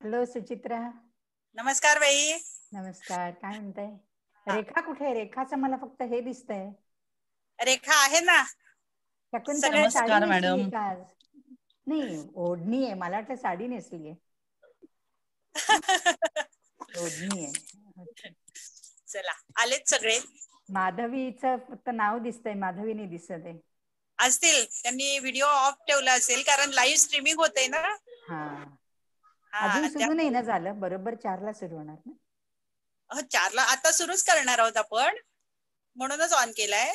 Hello Suchitra. नमस्कार बाई. नमस्कार. काय म्हणताय? रेखा कुठे आहे? रेखाचं मला फक्त हे दिसतंय. रेखा आहे ना. शकुंतला साडी नमस्कार नेसली मॅडम. का आज? नाही, ओढणी आहे. मला वाटलं साडी नेसली आहे. ओढणी आहे. अच्छा. चला आलेत सगळे. माधवीचं फक्त नाव दिसतंय, माधवी नाही दिसत आहे. असतील, त्यांनी व्हिडिओ ऑफ ठेवला असेल कारण लाईव्ह स्ट्रीमिंग होते ना. हा. अजून हा सुरू नाही ना झालं? बरोबर 4ला सुरू होणार ना? 4ला आता सुरूच करणार आहोत आपण, म्हणूनच ऑन केलाय.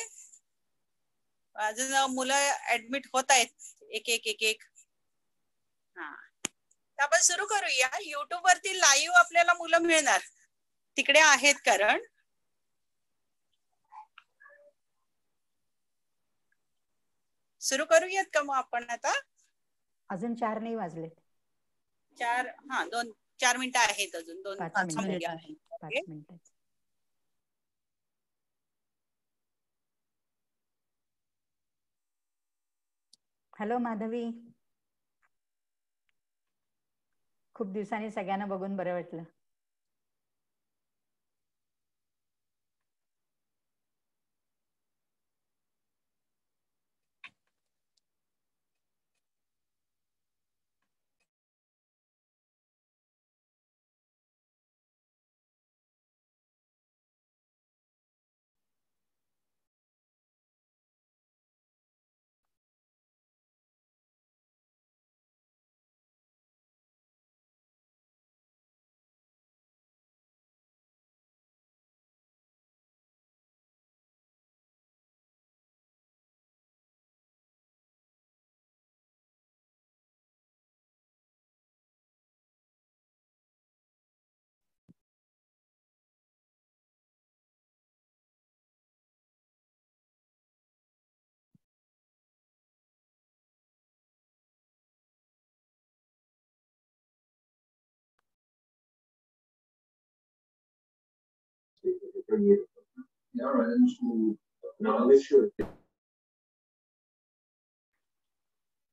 अजून मुलं ऍडमिट होत आहेत एक एक एक एक. हा, तर आपण सुरू करूया. युट्यूब वरती लाईव्ह आपल्याला मुलं मिळणार, तिकडे आहेत कारण. सुरू करूयात का मग आपण आता? अजून 4 नाही वाजले. 4 मिनिटं आहेत अजून. 5 मिनिट थांबूया. आहे. 5 मिनिट. हॅलो माधवी. खूप दिवसांनी सगळ्यांना बघून बरं वाटलं.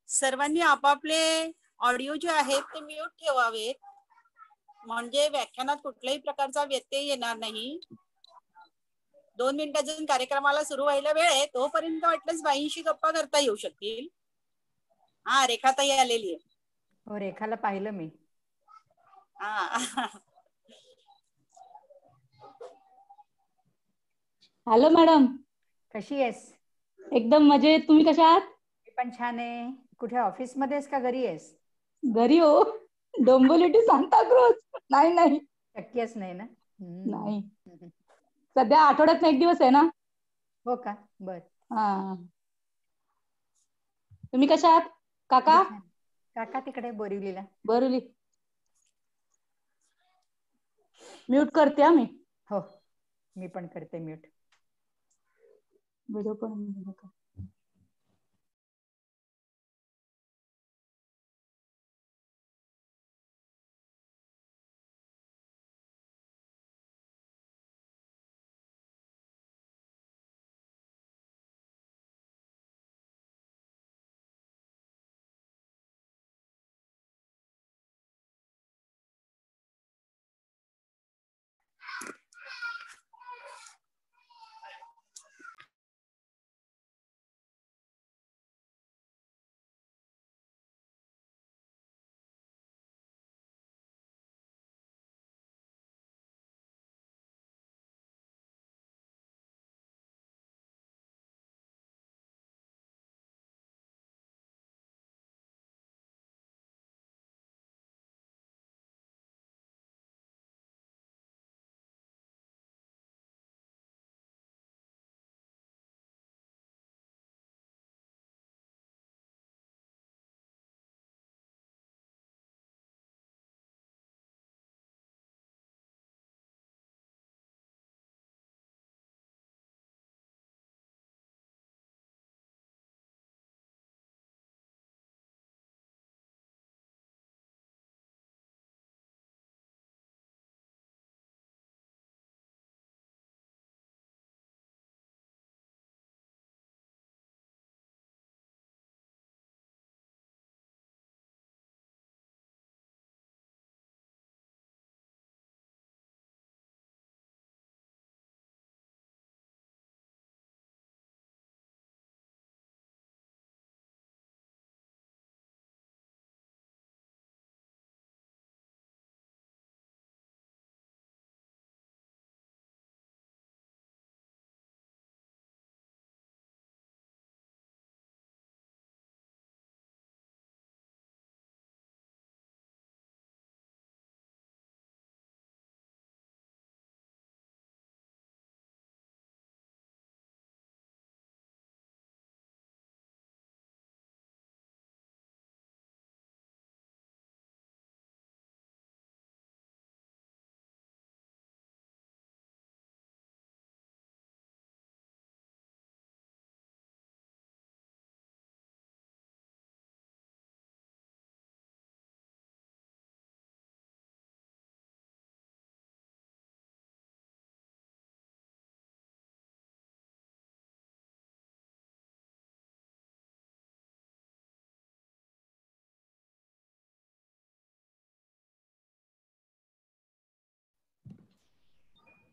सर्वांनी आपापले ऑडिओ जे आहेत ते म्यूट ठेवावेत, म्हणजे व्याख्यानात कुठल्याही प्रकारचा व्यत्यय येणार नाही. 2 मिनिटांच्या कार्यक्रमाला सुरू व्हायला वेळ आहे, तोपर्यंत वाटलंच बाईंशी गप्पा करता येऊ शकतील. हा, रेखाताई आलेली आहे. हो, रेखाला पाहिलं मी. हा. Hello madam. कशी आहेस? एकदम मजेत. तुम्ही कशा आहात? मी पण छान आहे. कुठे ऑफिस मध्ये आहेस का घरी आहेस? घरी हो. डोंबिवली टू सांताक्रूझ. नाही शक्यच नाही ना. नाही, सध्या आठवड्यात एक दिवस आहे ना. हो का? बर. हा, तुम्ही कशा आहात काका? काका तिकडे बोरिवलीला. बोरिवली. म्यूट करते मी. हो, मी पण करते म्यूट. व्हिडिओ पण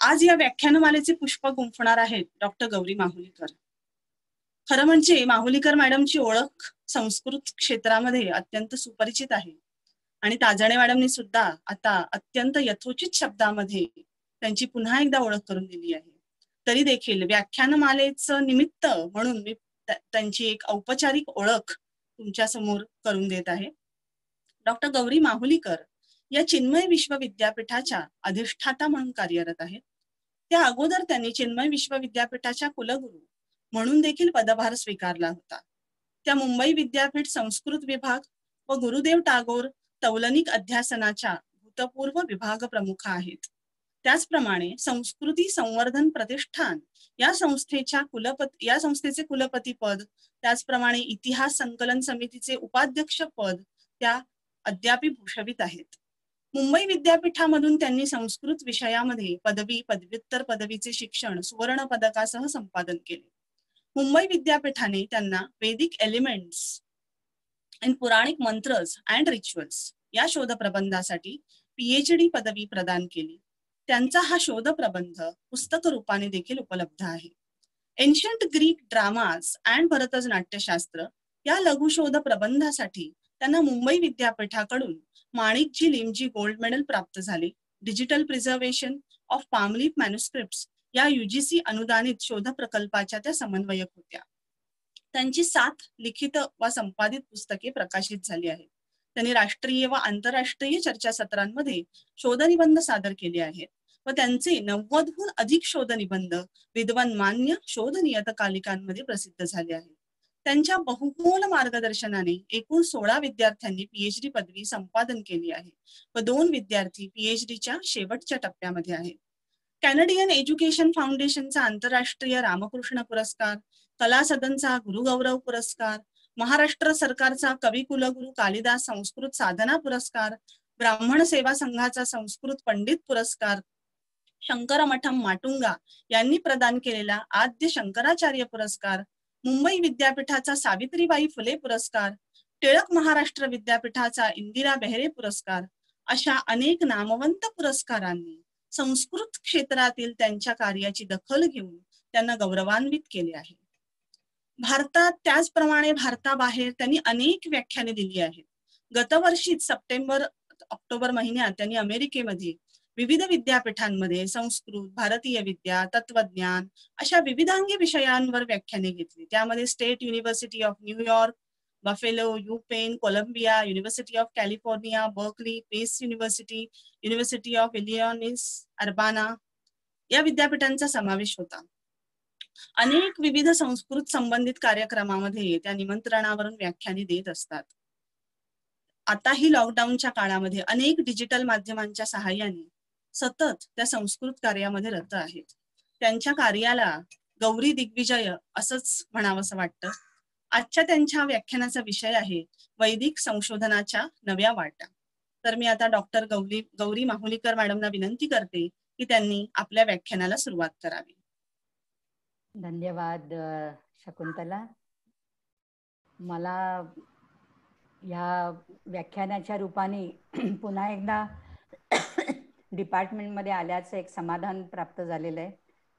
आज या व्याख्यानमालेचे पुष्प गुंफणार आहेत डॉक्टर गौरी माहुलीकर. खरं म्हणजे माहुलीकर मॅडमची ओळख संस्कृत क्षेत्रामध्ये अत्यंत सुपरिचित आहे आणि ताजणे मॅडमनी सुद्धा आता अत्यंत यथोचित शब्दामध्ये त्यांची पुन्हा एकदा ओळख करून दिली आहे. तरी देखील व्याख्यानमालेचं निमित्त म्हणून मी त्यांची एक औपचारिक ओळख तुमच्या समोर करून देत आहे. डॉक्टर गौरी माहुलीकर या चिन्मय विश्वविद्यापीठाच्या अधिष्ठाता म्हणून कार्यरत आहेत. त्या अगोदर त्यांनी चिन्मय विश्वविद्यापीठाच्या कुलगुरू म्हणून देखील पदभार स्वीकारला होता. त्या मुंबई विद्यापीठ संस्कृत विभाग व गुरुदेव टागोर तौलनिक अध्यासनाच्या भूतपूर्व विभाग प्रमुख आहेत. त्याचप्रमाणे संस्कृती संवर्धन प्रतिष्ठान या संस्थेचे कुलपती पद, त्याचप्रमाणे इतिहास संकलन समितीचे उपाध्यक्ष पद त्या अद्यापि भूषवित आहेत. मुंबई विद्यापीठामधून त्यांनी संस्कृत विषयामध्ये पदवी, पदव्युत्तर पदवीचे शिक्षण सुवर्ण पदकासह संपादन केले. मुंबई विद्यापीठाने त्यांना Vaidik elements in Puranic mantras and rituals या शोधप्रबंधासाठी PhD पदवी प्रदान केली. त्यांचा हा शोधप्रबंध पुस्तक रूपाने देखील उपलब्ध आहे. एन्शंट ग्रीक ड्रामाज अँड भरतज नाट्यशास्त्र या लघुशोध प्रबंधासाठी त्यांना मुंबई विद्यापीठाकडून माणिकजी लिमजी गोल्ड मेडल प्राप्त झाले. डिजिटल प्रिझर्वेशन ऑफ पामलीफ मॅन्युस्क्रिप्ट्स या UGC अनुदानित शोध प्रकल्पाच्या त्या समन्वयक होत्या. त्यांची 7 लिखित व संपादित पुस्तके प्रकाशित झाली आहेत. त्यांनी राष्ट्रीय व आंतरराष्ट्रीय चर्चासत्रांमध्ये शोधनिबंध सादर केले आहेत व त्यांचे 90हून अधिक शोधनिबंध विद्वानमान्य शोध नियतकालिकांमध्ये प्रसिद्ध झाले आहेत. त्यांच्या बहुमोल मार्गदर्शनाने एकूण 16 विद्यार्थ्यांनी PhD पदवी संपादन केली आहे व 2 विद्यार्थी PhDच्या शेवटच्या टप्प्यामध्ये आहेत. कॅनडियन एज्युकेशन फाउंडेशनचा आंतरराष्ट्रीय रामकृष्ण पुरस्कार, कला सदनचा गुरुगौरव पुरस्कार, महाराष्ट्र सरकारचा कवी कुलगुरू कालिदास संस्कृत साधना पुरस्कार, ब्राह्मण सेवा संघाचा संस्कृत पंडित पुरस्कार, शंकरमठम माटुंगा यांनी प्रदान केलेला आद्य शंकराचार्य पुरस्कार, मुंबई विद्यापीठाचा सावित्रीबाई फुले पुरस्कार, टिळक महाराष्ट्र विद्यापीठाचा इंदिरा बेहरे पुरस्कार अशा अनेक नामवंत पुरस्कारांनी संस्कृत क्षेत्रातील त्यांच्या कार्याची दखल घेऊन त्यांना गौरवान्वित केले आहे. भारतात त्याचप्रमाणे भारताबाहेर त्यांनी अनेक व्याख्याने दिली आहेत. गतवर्षीच सप्टेंबर-ऑक्टोबर महिन्यात त्यांनी अमेरिकेमध्ये विविध विद्यापीठांमध्ये संस्कृत, भारतीय विद्या, तत्वज्ञान अशा विविधांगी विषयांवर व्याख्याने घेतली. त्यामध्ये State University of New York, Buffalo, UPenn, Columbia, University of California, Berkeley, Pace University, University of Illinois Urbana या विद्यापीठांचा समावेश होता. अनेक विविध संस्कृत संबंधित कार्यक्रमामध्ये त्या निमंत्रणावरून व्याख्याने देत असतात. आताही लॉकडाऊनच्या काळामध्ये अनेक डिजिटल माध्यमांच्या सहाय्याने सतत त्या संस्कृत कार्यामध्ये रत आहेत. त्यांच्या कार्याला गौरी दिग्विजय असंच म्हणावंसं वाटतं. आजच्या त्यांच्या व्याख्यानाचा विषय आहे वैदिक संशोधनाच्या नव्या वाटा. तर मी आता डॉक्टर गौरी माहुलीकर मॅडमना विनंती करते की त्यांनी आपल्या व्याख्यानाला सुरुवात करावी. धन्यवाद शकुंतला. मला या व्याख्यानाच्या रूपाने पुन्हा एकदा डिपार्टमेंटमध्ये आल्याचं एक समाधान प्राप्त झालेलं आहे.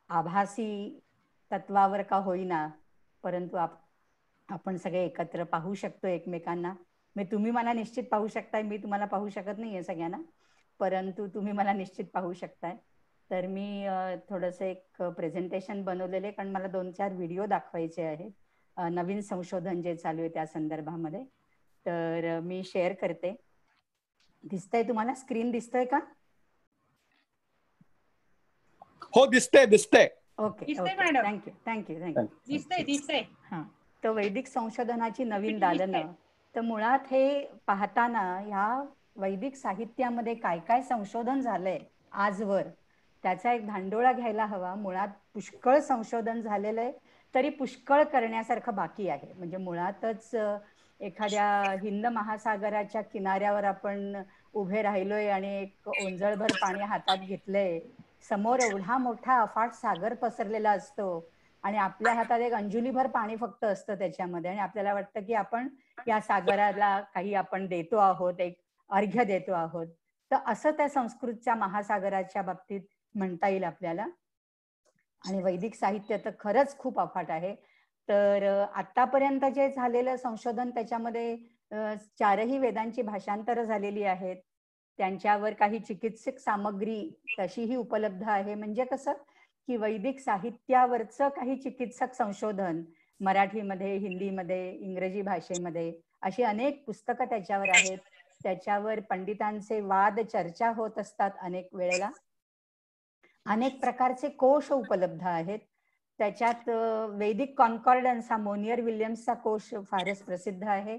आभासी तत्वावर का होईना, परंतु आपण सगळे एकत्र पाहू शकतो एकमेकांना. तुम्ही मला निश्चित पाहू शकताय, मी तुम्हाला पाहू शकत नाहीये सगळ्यांना, परंतु तुम्ही मला निश्चित पाहू शकताय. तर मी थोडंसं एक प्रेझेंटेशन बनवलेले, कारण मला 2-4 व्हिडिओ दाखवायचे आहेत नवीन संशोधन जे चालू आहे त्या संदर्भामध्ये. तर मी शेअर करते. दिसतंय तुम्हाला? स्क्रीन दिसतंय का? हो, दिसतंय. Okay, thank you. दिसतंय. हां, तर वैदिक संशोधनाची नवीन दालनं. तर मुळात हे पाहताना ह्या वैदिक साहित्यामध्ये काय काय संशोधन झालंय आजवर, त्याचा एक धांडोळा घ्यायला हवा. मुळात पुष्कळ संशोधन झालेलं आहे, तरी पुष्कळ करण्यासारखं बाकी आहे. म्हणजे मुळातच एखाद्या हिंद महासागराच्या किनाऱ्यावर आपण उभे राहिलोय आणि एक ओंजळभर पाणी हातात घेतलंय. समोर एवढा मोठा अफाट सागर पसरलेला असतो आणि आपल्या हातात एक अंजुलीभर पाणी फक्त असतं त्याच्यामध्ये, आणि आपल्याला वाटतं की आपण या सागराला काही आपण देतो आहोत, एक अर्घ्य देतो आहोत. तर असं त्या संस्कृतच्या महासागराच्या बाबतीत म्हणता येईल आपल्याला. आणि वैदिक साहित्य तर खरंच खूप अफाट आहे. तर आतापर्यंत जे झालेलं संशोधन त्याच्यामध्ये 4ही वेदांची भाषांतर झालेली आहेत. त्यांच्यावर काही चिकित्सक सामग्री तशीही उपलब्ध आहे. म्हणजे कसं की वैदिक साहित्यावरचं काही चिकित्सक संशोधन मराठीमध्ये, हिंदीमध्ये, इंग्रजी भाषेमध्ये अशी अनेक पुस्तकं त्याच्यावर आहेत. त्याच्यावर पंडितांचे वाद चर्चा होत असतात अनेक वेळेला. अनेक प्रकारचे कोश उपलब्ध आहेत. त्याच्यात वैदिक कॉन्कॉर्डन्स हा मोनियर विल्यम्सचा कोश फारच प्रसिद्ध आहे.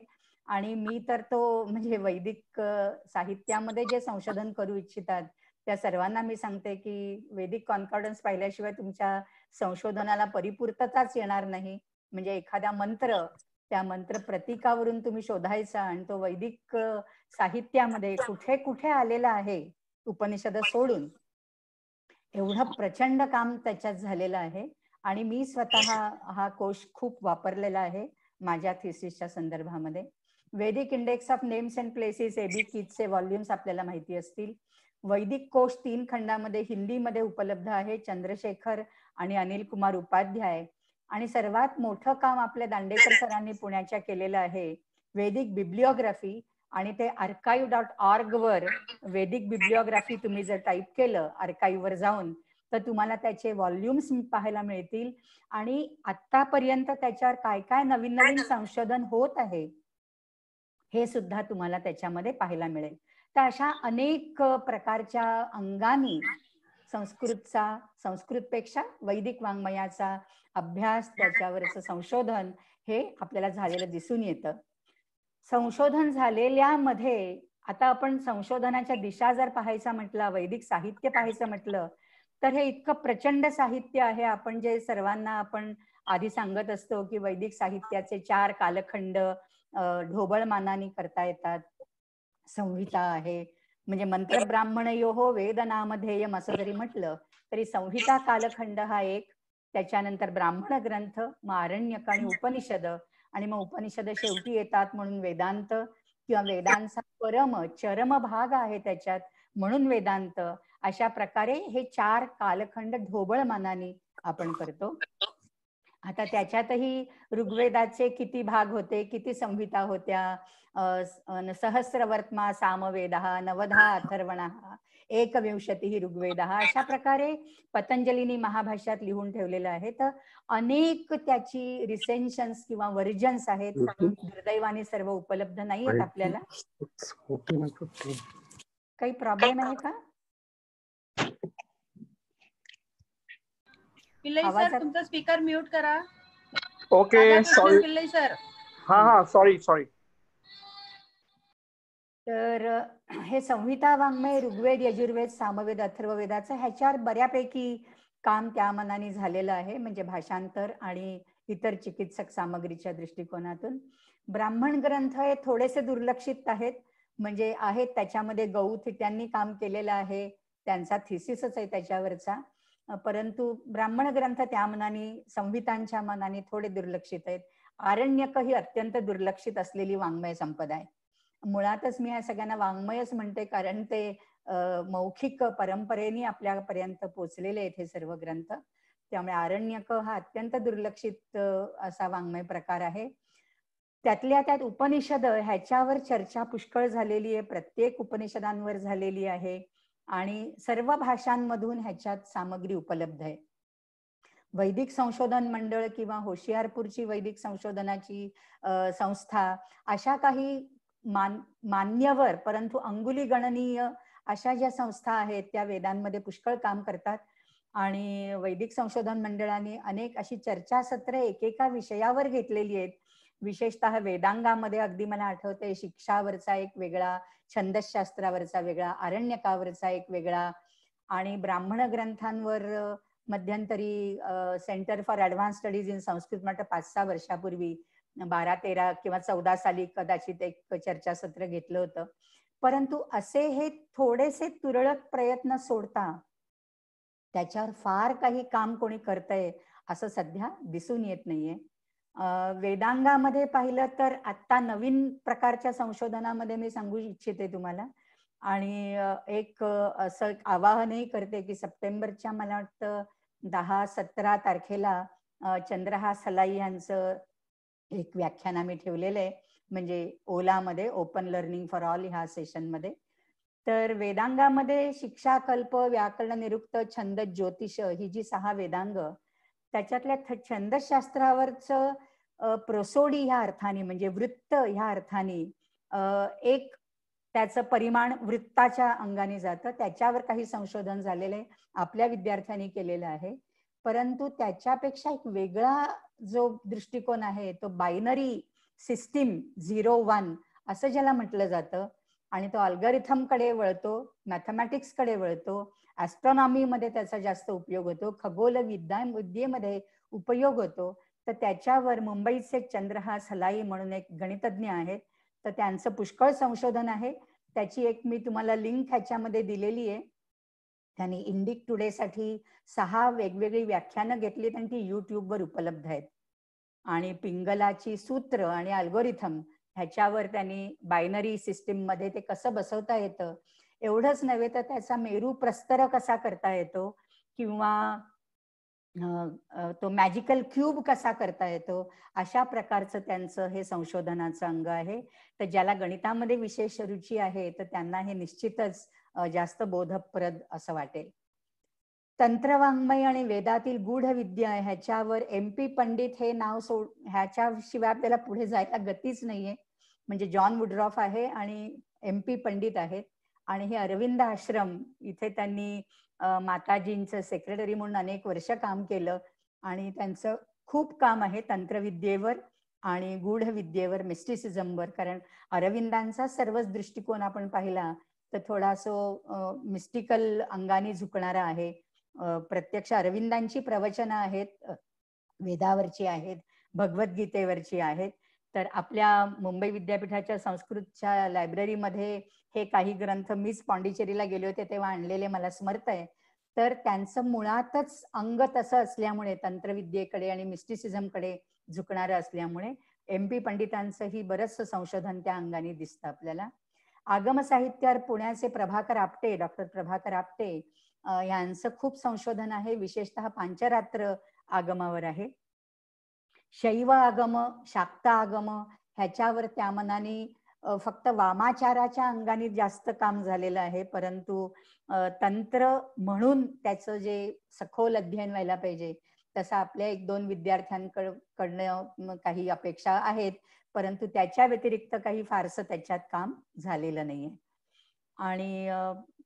आणि मी तर तो म्हणजे वैदिक साहित्यामध्ये जे संशोधन करू इच्छितात त्या सर्वांना मी सांगते की वैदिक कॉन्कॉर्डन्स पाहिल्याशिवाय तुमच्या संशोधनाला परिपूर्तताच येणार नाही. म्हणजे एखादा मंत्र, त्या मंत्र प्रतीकावरून तुम्ही शोधायचा आणि तो वैदिक साहित्यामध्ये कुठे कुठे आलेला आहे उपनिषद सोडून, एवढं प्रचंड काम त्याच्यात झालेलं आहे. आणि मी स्वतः हा कोश खूप वापरलेला आहे माझ्या थिसिसच्या संदर्भामध्ये. Vedic index of names and places A B कीटचे व्हॉल्युम्स आपल्याला माहिती असतील. वैदिक कोश 3 खंडामध्ये हिंदीमध्ये उपलब्ध आहे, चंद्रशेखर आणि अनिल कुमार उपाध्याय. आणि सर्वात मोठं काम आपल्या दांडेकर सरांनी पुण्याच्या केलेलं आहे वैदिक बिब्लिओग्राफी. आणि ते archive.org वर वैदिक बिब्लिओग्राफी तुम्ही जर टाईप केलं आर्काईव्ह वर जाऊन तर तुम्हाला त्याचे व्हॉल्युम्स पाहायला मिळतील. आणि आतापर्यंत त्याच्यावर काय काय नवीन नवीन संशोधन होत आहे हे सुद्धा तुम्हाला त्याच्यामध्ये पाहायला मिळेल. तर अशा अनेक प्रकारच्या अंगानी संस्कृतपेक्षा वैदिक वाङ्मयाचा अभ्यास, त्याच्यावरचं संशोधन हे आपल्याला झालेलं दिसून येतं. संशोधन झालेल्यामध्ये आता आपण संशोधनाच्या दिशा जर पाहायचा म्हटलं, वैदिक साहित्य पाहायचं म्हटलं तर हे इतकं प्रचंड साहित्य आहे. आपण जे सर्वांना आपण आधी सांगत असतो की वैदिक साहित्याचे 4 कालखंड ढोबळमानाने करता येतात. संहिता आहे, म्हणजे मंत्र ब्राह्मणयोः वेदनामधेयम् असं जरी म्हटलं तरी संहिता कालखंड हा एक, त्याच्यानंतर ब्राह्मण ग्रंथ, मग आरण्यक आणि उपनिषद, आणि मग उपनिषद शेवटी येतात म्हणून वेदांत किंवा वेदांचा चरम भाग आहे त्याच्यात म्हणून वेदांत. अशा प्रकारे हे 4 कालखंड ढोबळमानाने आपण करतो. आता त्याच्यातही ऋग्वेदाचे किती भाग होते, किती संहिता होत्या, सहस्रवर्त्मा सामवेदः, 9 अथर्वणः, 21 ऋग्वेदः, अशा प्रकारे पतंजलीनी महाभाष्यात लिहून ठेवलेलं आहे. तर अनेक त्याची रिसेन्शन्स किंवा व्हर्जन्स आहेत. दुर्दैवाने सर्व उपलब्ध नाही आहेत आपल्याला. काही प्रॉब्लेम आहे का? पिल्लाई सर तुमचा स्पीकर म्यूट करा. Okay, sorry. पिल्लाई सर. हा सॉरी. तर हे संहिता वाङ्मय ऋग्वेद, यजुर्वेद, सामवेद, अथर्ववेदाचं ह्याच्यावर बऱ्यापैकी काम त्या मनाने झालेलं आहे, म्हणजे भाषांतर आणि इतर चिकित्सक सामग्रीच्या दृष्टिकोनातून. ब्राह्मण ग्रंथ हे थोडेसे दुर्लक्षित आहेत, म्हणजे आहेत त्याच्यामध्ये गौथ त्यांनी काम केलेलं आहे, त्यांचा थिसिसच आहे त्याच्यावरचा. परंतु ब्राह्मण ग्रंथ त्या मनाने संहितांच्या मनाने थोडे दुर्लक्षित आहेत. आरण्यक ही अत्यंत दुर्लक्षित असलेली वाङ्मय संपदा आहे. मुळातच मी या सगळ्यांना वाङ्मयच म्हणते कारण ते मौखिक परंपरेने आपल्यापर्यंत पोचलेले आहेत हे सर्व ग्रंथ. त्यामुळे आरण्यक हा अत्यंत दुर्लक्षित असा वाङ्मय प्रकार आहे. त्यातल्या त्यात उपनिषद ह्याच्यावर चर्चा पुष्कळ झालेली आहे, प्रत्येक उपनिषदांवर झालेली आहे आणि सर्व भाषांमधून ह्याच्यात सामग्री उपलब्ध आहे. वैदिक संशोधन मंडळ किंवा होशियारपूरची वैदिक संशोधनाची संस्था अशा काही मान्यवर परंतु अंगुली गणनीय अशा ज्या संस्था आहेत त्या वेदांमध्ये पुष्कळ काम करतात. आणि वैदिक संशोधन मंडळाने अनेक अशी चर्चासत्रे एकेका विषयावर घेतलेली आहेत. विशेषतः वेदांगामध्ये अगदी मला आठवते शिक्षावरचा एक वेगळा, छंदशास्त्रावरचा वेगळा, आरण्यकावरचा एक वेगळा, आणि ब्राह्मण ग्रंथांवर मध्यंतरी centre for advance studies in Sanskrit म्हटलं 5-6 वर्षापूर्वी 12-13 किंवा 14 साली कदाचित एक चर्चासत्र घेतलं होतं. परंतु असे हे थोडेसे तुरळक प्रयत्न सोडता त्याच्यावर फार काही काम कोणी करतंय असं सध्या दिसून येत नाहीये. वेदांगामध्ये पाहिलं तर आता नवीन प्रकारच्या संशोधनामध्ये मी सांगू इच्छिते तुम्हाला आणि एक असं आवाहनही करते की सप्टेंबरच्या मला वाटतं 10-17 तारखेला चंद्रहास सलाई यांचं एक व्याख्यान आम्ही ठेवलेलं आहे, म्हणजे ओलामध्ये ओपन लर्निंग फॉर ऑल ह्या सेशनमध्ये. तर वेदांगामध्ये शिक्षा, कल्प, व्याकरण, निरुक्त, छंद, ज्योतिष ही जी 6 वेदांग, त्याच्यातल्या छंदशास्त्रावरचं प्रोसोडी ह्या अर्थाने म्हणजे वृत्त ह्या अर्थाने एक त्याचं परिमाण वृत्ताच्या अंगाने जातं. त्याच्यावर काही संशोधन झालेलं आहे, आपल्या विद्यार्थ्यांनी केलेलं आहे. परंतु त्याच्यापेक्षा एक वेगळा जो दृष्टिकोन आहे तो बायनरी सिस्टीम 0-1 असं ज्याला म्हटलं जातं, आणि तो अल्गोरिथम कडे वळतो, मॅथमॅटिक्स कडे वळतो, ॲस्ट्रॉनॉमीमध्ये त्याचा जास्त उपयोग होतो, खगोल विद्येमध्ये उपयोग होतो. तर त्याच्यावर मुंबईचे चंद्रहास सलाई म्हणून एक गणितज्ञ आहेत, तर त्यांचं पुष्कळ संशोधन आहे. त्याची एक मी तुम्हाला लिंक ह्याच्यामध्ये दिलेली आहे. त्यांनी इंडिक टुडे साठी 6 वेगवेगळी व्याख्यानं घेतली आणि ती युट्यूबवर उपलब्ध आहेत. आणि पिंगलाची सूत्र आणि अल्गोरिथम ह्याच्यावर त्यांनी बायनरी सिस्टीम मध्ये ते कसं बसवता येतं, एवढंच नव्हे तर त्याचा मेरू प्रस्तर कसा करता येतो, किंवा तो मॅजिकल क्यूब कसा करता येतो, अशा प्रकारचं त्यांचं हे संशोधनाचं अंग आहे. तर ज्याला गणितामध्ये विशेष रुची आहे तर त्यांना हे निश्चितच जास्त बोधप्रद असं वाटेल. तंत्रवाङ्मय आणि वेदातील गूढ विद्या ह्याच्यावर MP पंडित हे नाव ह्याच्याशिवाय आपल्याला पुढे जायला गतीच नाहीये. म्हणजे जॉन वुडरॉफ आहे आणि MP पंडित आहेत, आणि हे अरविंद आश्रम इथे त्यांनी माताजींचं सेक्रेटरी म्हणून अनेक वर्ष काम केलं, आणि त्यांचं खूप काम आहे तंत्रविद्येवर आणि गूढ विद्येवर, मिस्टिसिझमवर. कारण अरविंदांचा सर्वच दृष्टिकोन आपण पाहिला तर थोडासा मिस्टिकल अंगाने झुकणारा आहे. प्रत्यक्ष अरविंदांची प्रवचनं आहेत, वेदावरची आहेत, भगवद्गीतेवरची आहेत. तर आपल्या मुंबई विद्यापीठाच्या संस्कृतच्या लायब्ररीमध्ये हे काही ग्रंथ मीच पांडिचेरीला गेले होते तेव्हा आणलेले मला स्मर्त आहे. तर त्यांचं मुळातच अंग तसं असल्यामुळे, तंत्रविद्येकडे आणि मिस्टिसिझमकडे झुकणारं असल्यामुळे MP पंडितांचंही बरंचसं संशोधन त्या अंगाने दिसतं आपल्याला. आगम साहित्यावर पुण्याचे प्रभाकर आपटे, डॉक्टर प्रभाकर आपटे यांचं खूप संशोधन आहे, विशेषतः पांचरात्र आगमावर आहे. शैव आगम, शाक्त आगम ह्याच्यावर त्या मनाने फक्त वामाचाराच्या अंगाने जास्त काम झालेलं आहे, परंतु तंत्र म्हणून त्याचं जे सखोल अध्ययन व्हायला पाहिजे तसं आपल्या 1-2 विद्यार्थ्यांकडनं काही अपेक्षा आहेत, परंतु त्याच्या व्यतिरिक्त काही फारसं त्याच्यात काम झालेलं नाहीये. आणि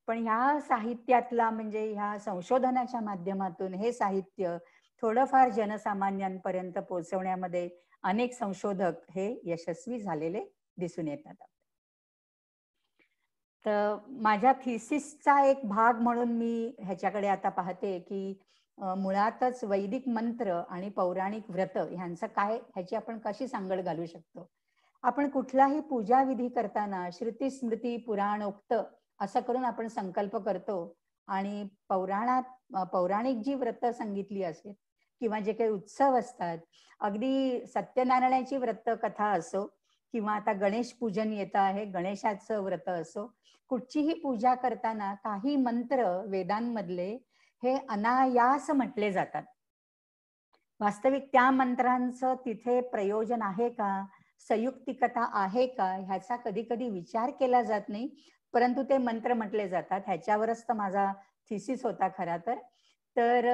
पण ह्या साहित्यातला म्हणजे ह्या संशोधनाच्या माध्यमातून हे साहित्य थोडंफार जनसामान्यांपर्यंत पोहोचवण्यामध्ये अनेक संशोधक हे यशस्वी झालेले दिसून येतात. तर माझ्या थिसिसचा एक भाग म्हणून मी ह्याच्याकडे आता पाहते की मुळातच वैदिक मंत्र आणि पौराणिक व्रत ह्यांचं काय, ह्याची आपण कशी सांगड घालू शकतो. आपण कुठलाही पूजा विधी करताना श्रुती स्मृती पुराणोक्त असं करून आपण संकल्प करतो, आणि पौराणिक जी व्रत सांगितली असेल किंवा जे काही उत्सव असतात, अगदी सत्यनारायणाची व्रत कथा असो किंवा आता गणेश पूजन येत आहे, गणेशाचं व्रत असो, कुठचीही पूजा करताना काही मंत्र वेदांमधले हे अनायास म्हटले जातात. वास्तविक त्या मंत्रांचं तिथे प्रयोजन आहे का, संयुक्तिकता आहे का, ह्याचा कधी कधी विचार केला जात नाही, परंतु ते मंत्र म्हटले जातात. ह्याच्यावरच तर माझा थिसिस होता खरा तर. तर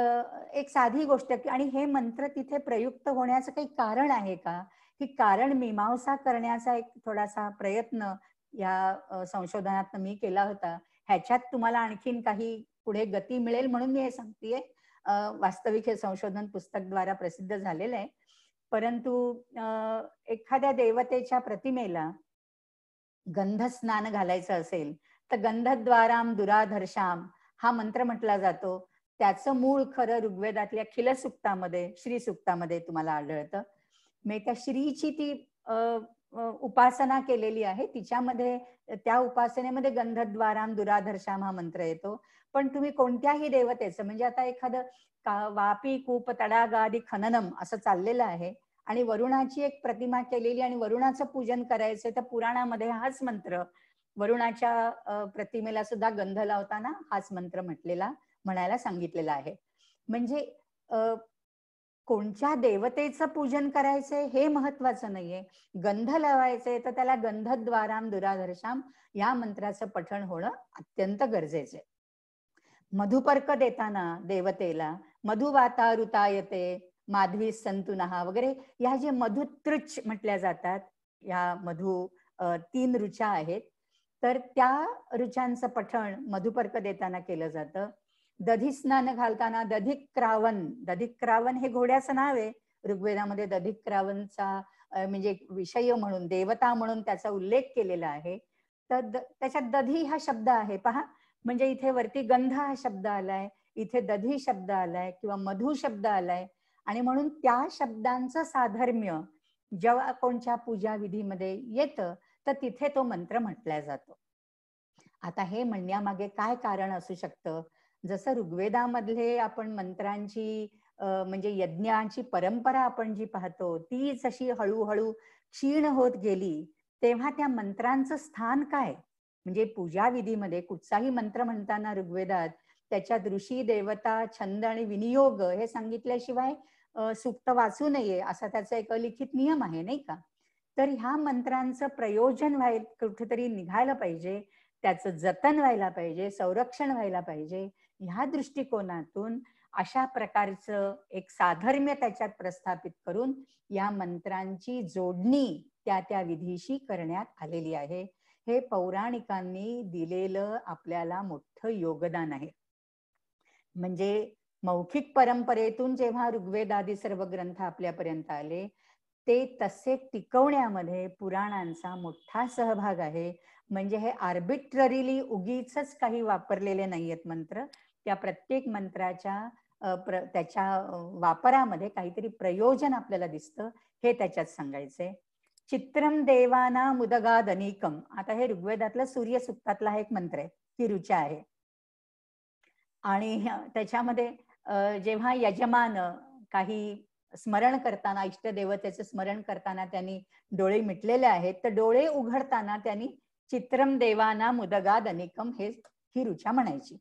एक साधी गोष्ट, आणि हे मंत्र तिथे प्रयुक्त होण्याचं काही कारण आहे का, ही कारण मीमांसा करण्याचा एक थोडासा प्रयत्न या संशोधनात मी केला होता. ह्याच्यात तुम्हाला आणखीन काही पुढे गती मिळेल म्हणून मी हे सांगतेय. वास्तविक हे संशोधन पुस्तकद्वारा प्रसिद्ध झालेलं आहे. परंतु एखाद्या देवतेच्या प्रतिमेला गंध स्नान घालायचं असेल तर गंधद्वाराम दुराधर्षाम हा मंत्र म्हटला जातो. त्याचं मूळ खरं ऋग्वेदातल्या खिल सुक्तामध्ये, श्री सुक्तामध्ये तुम्हाला आढळतं. मी त्या श्रीची ती उपासना केलेली आहे, तिच्यामध्ये त्या उपासनेमध्ये गंधद्वाराम दुराधर्षाम हा मंत्र येतो. पण तुम्ही कोणत्याही देवतेचं, म्हणजे आता एखादं वापी कूप तडागादी खननम असं चाललेलं आहे आणि वरुणाची एक प्रतिमा केलेली आणि वरुणाचं पूजन करायचं, तर पुराणामध्ये हाच मंत्र वरुणाच्या प्रतिमेला सुद्धा गंध लावताना हाच मंत्र म्हणायला सांगितलेला आहे. म्हणजे कोणत्या देवतेचं पूजन करायचंय हे महत्वाचं नाहीये, गंध लावायचंय तर त्याला गंधद्वाराम दुराधर्षाम या मंत्राचं पठण होणं अत्यंत गरजेचं आहे. मधुपर्क देताना देवतेला मधुवाता ऋतायते माधवी संतुनहा वगैरे या जे मधुतृच म्हटल्या जातात, या मधु 3 ऋचा आहेत, तर त्या ऋचांचं पठण मधुपर्क देताना केलं जातं. दधी स्नान घालताना दधिक्रावन हे घोड्याचं नाव आहे. ऋग्वेदामध्ये दधिक्रावनचा म्हणजे विषय म्हणून, देवता म्हणून त्याचा उल्लेख केलेला आहे. तर त्याच्यात दधी हा शब्द आहे पहा, म्हणजे इथे वरती गंध हा शब्द आलाय, इथे दधी शब्द आलाय किंवा मधु शब्द आलाय, आणि म्हणून त्या शब्दांचं साधर्म्य जेव्हा कोणत्या पूजा विधीमध्ये येतं तर तिथे तो मंत्र म्हटला जातो. आता हे म्हणण्यामागे काय कारण असू शकतं? जसं ऋग्वेदामधले आपण मंत्रांची म्हणजे यज्ञांची परंपरा आपण जी पाहतो ती जशी हळूहळू क्षीण होत गेली, तेव्हा त्या मंत्रांचं स्थान काय, म्हणजे पूजा विधीमध्ये कुठचाही मंत्र म्हणताना ऋग्वेदात त्याच्यात ऋषी, देवता, छंद आणि विनियोग हे सांगितल्याशिवाय सूक्त वाचू नये असा त्याचा एक अलिखित नियम आहे, नाही का? तर ह्या मंत्रांचं प्रयोजन कुठेतरी निघायला पाहिजे, त्याचं जतन व्हायला पाहिजे, संरक्षण व्हायला पाहिजे. ह्या दृष्टिकोनातून अशा प्रकारचं एक साधर्म्य त्याच्यात प्रस्थापित करून या मंत्रांची जोडणी त्या विधीशी करण्यात आलेली आहे. हे पौराणिकांनी दिलेलं आपल्याला मोठं योगदान आहे. म्हणजे मौखिक परंपरेतून जेव्हा ऋग्वेद आदी सर्व ग्रंथ आपल्यापर्यंत आले, ते तसे टिकवण्यामध्ये पुराणांचा मोठा सहभाग आहे. म्हणजे हे आर्बिट्ररीली उगीच काही वापरलेले नाहीयेत मंत्र, त्या प्रत्येक मंत्राच्या त्याच्या वापरामध्ये काहीतरी प्रयोजन आपल्याला दिसतं, हे त्याच्यात सांगायचंय. चित्रम देवाना मुदगाद अनीकम, आता हे ऋग्वेदातलं सूर्य सूक्तातला हा एक मंत्र आहे, ही ऋचा आहे. आणि त्याच्यामध्ये जेव्हा यजमान काही स्मरण करताना, इष्टदेवतेचं स्मरण करताना त्यांनी डोळे मिटलेले आहेत, तर डोळे उघडताना त्यांनी चित्रम देवाना मुदगाद अनिकम ही ऋचा म्हणायची.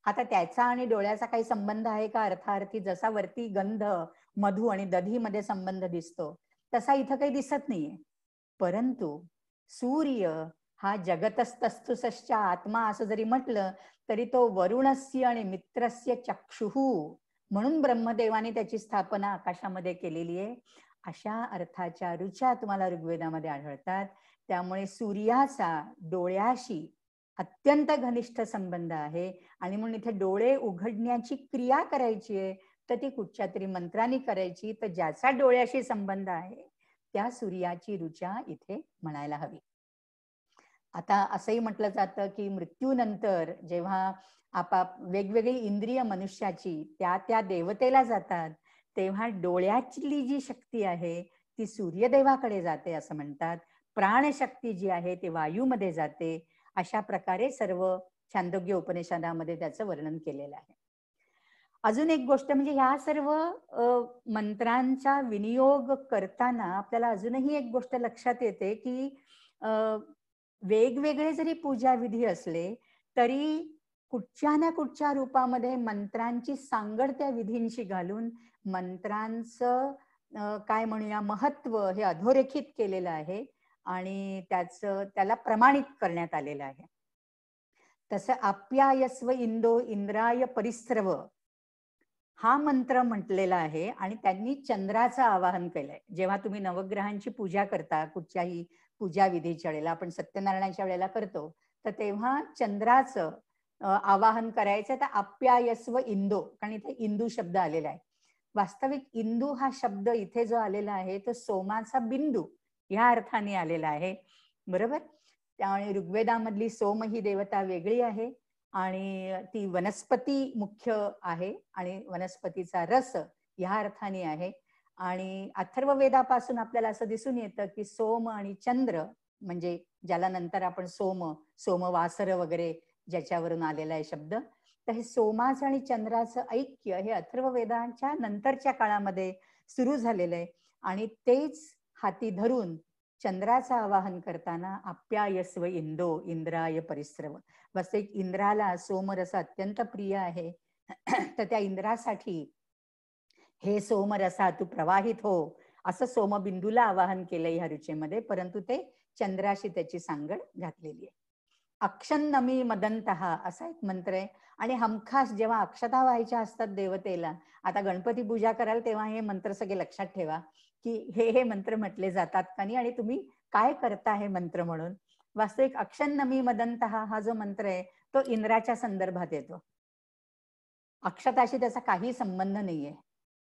आता त्याचा आणि डोळ्याचा काही संबंध आहे का? अर्थार्थी जसा वरती गंध, मधु आणि दधी मध्ये संबंध दिसतो तसा इथं काही दिसत नाहीये. परंतु सूर्य हा जगतस्तस्तुसश्च आत्मा असं जरी म्हटलं तरी तो वरुणस्य आणि मित्रस्य चक्षुः म्हणून ब्रह्मदेवाने त्याची स्थापना आकाशामध्ये केलेली आहे. अशा अर्थाच्या ऋचा तुम्हाला ऋग्वेदामध्ये आढळतात. त्यामुळे सूर्याचा डोळ्याशी अत्यंत घनिष्ठ संबंध आहे, आणि म्हणून इथे डोळे उघडण्याची क्रिया करायची आहे तर ती कुठच्या तरी मंत्रांनी करायची. तर ज्याचा डोळ्याशी संबंध आहे त्या सूर्याची ऋचा इथे म्हणायला हवी. आता असंही म्हटलं जातं की मृत्यूनंतर जेव्हा वेगवेगळी इंद्रिय मनुष्याची त्या देवतेला जातात, तेव्हा डोळ्यातली जी शक्ती आहे ती सूर्यदेवाकडे जाते असं म्हणतात. प्राणशक्ती जी आहे ती वायूमध्ये जाते. अशा प्रकारे सर्व छांदोग्य उपनिषदामध्ये त्याचं वर्णन केलेलं आहे. अजून एक गोष्ट म्हणजे ह्या सर्व मंत्रांचा विनियोग करताना आपल्याला अजूनही एक गोष्ट लक्षात येते की वेगवेगळे जरी पूजा विधी असले तरी कुठच्या ना कुठच्या रूपामध्ये मंत्रांची सांगड त्या विधींशी घालून मंत्रांचं काय म्हणूया महत्व हे अधोरेखित केलेलं आहे आणि त्याला प्रमाणित करण्यात आलेलं आहे. तसं आप्यायस्व इंदो इंद्राय परिस्रव हा मंत्र म्हटलेला आहे आणि त्यांनी चंद्राचं आवाहन केलंय. जेव्हा तुम्ही नवग्रहांची पूजा करता, कुठच्याही पूजा विधीच्या वेळेला, आपण सत्यनारायणाच्या वेळेला करतो, तर तेव्हा चंद्राचं आवाहन करायचं. तर आप्यायस्व इंदो, कारण इथे इंदू शब्द आलेला आहे. वास्तविक इंदू हा शब्द इथे जो आलेला आहे तो सोमाचा बिंदू ह्या अर्थाने आलेला आहे, बरोबर. त्यामुळे ऋग्वेदामधली सोम ही देवता वेगळी आहे आणि ती वनस्पती मुख्य आहे आणि वनस्पतीचा रस ह्या अर्थाने आहे. आणि अथर्ववेदापासून आपल्याला असं दिसून येतं की सोम आणि चंद्र, म्हणजे ज्याला नंतर आपण सोमवासर वगैरे ज्याच्यावरून आलेला आहे शब्द, तर हे सोमाचं आणि चंद्राचं ऐक्य हे अथर्ववेदांच्या नंतरच्या काळामध्ये सुरू झालेलं आहे आणि तेच हाती धरून चंद्राचं आवाहन करताना आप्यायस्व इंदो इंद्राय परिश्रव, वास्तविक इंद्राला सोमरस अत्यंत प्रिय आहे. तर त्या इंद्रासाठी हे सोमरसा तू प्रवाहित हो असं सोमबिंदूला आवाहन केलं ह्या ऋचेमध्ये, परंतु ते चंद्राशी त्याची सांगड घातलेली आहे. अक्षन्नमी मदंतहा असा एक मंत्र आहे. आणि हमखास जेव्हा अक्षता व्हायच्या असतात देवतेला, आता गणपती पूजा कराल तेव्हा हे मंत्र सगळे लक्षात ठेवा की हे मंत्र म्हटले जातात का नाही आणि तुम्ही काय करता हे मंत्र म्हणून. वास्तविक अक्षन्नमी मदंतहा हा जो मंत्र आहे तो इंद्राच्या संदर्भात येतो. अक्षताशी त्याचा काही संबंध नाहीये,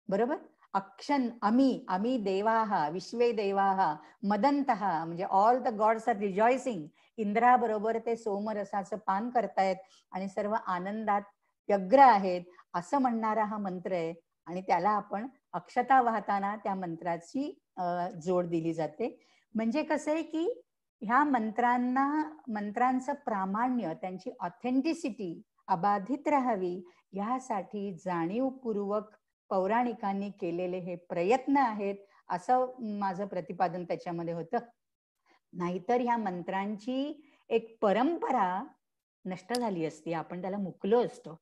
बरोबर. आम्ही देवाहा विश्वे देवाहा मदंतहा म्हणजे all the gods are rejoicing. इंद्राबरोबर ते सोमरसाचं पान करतायत आणि सर्व आनंदात व्यग्र आहेत असं म्हणणारा हा मंत्र आहे. आणि त्याला आपण अक्षता वाहताना त्या मंत्राची जोड दिली जाते. म्हणजे कसं आहे की ह्या मंत्रांचं प्रामाण्य, त्यांची ऑथेंटिसिटी अबाधित राहावी यासाठी जाणीवपूर्वक पौराणिकांनी केलेले हे प्रयत्न आहेत असं माझं प्रतिपादन त्याच्यामध्ये होतं. नाहीतर ह्या मंत्रांची एक परंपरा नष्ट झाली असती, आपण त्याला मुकलो असतो.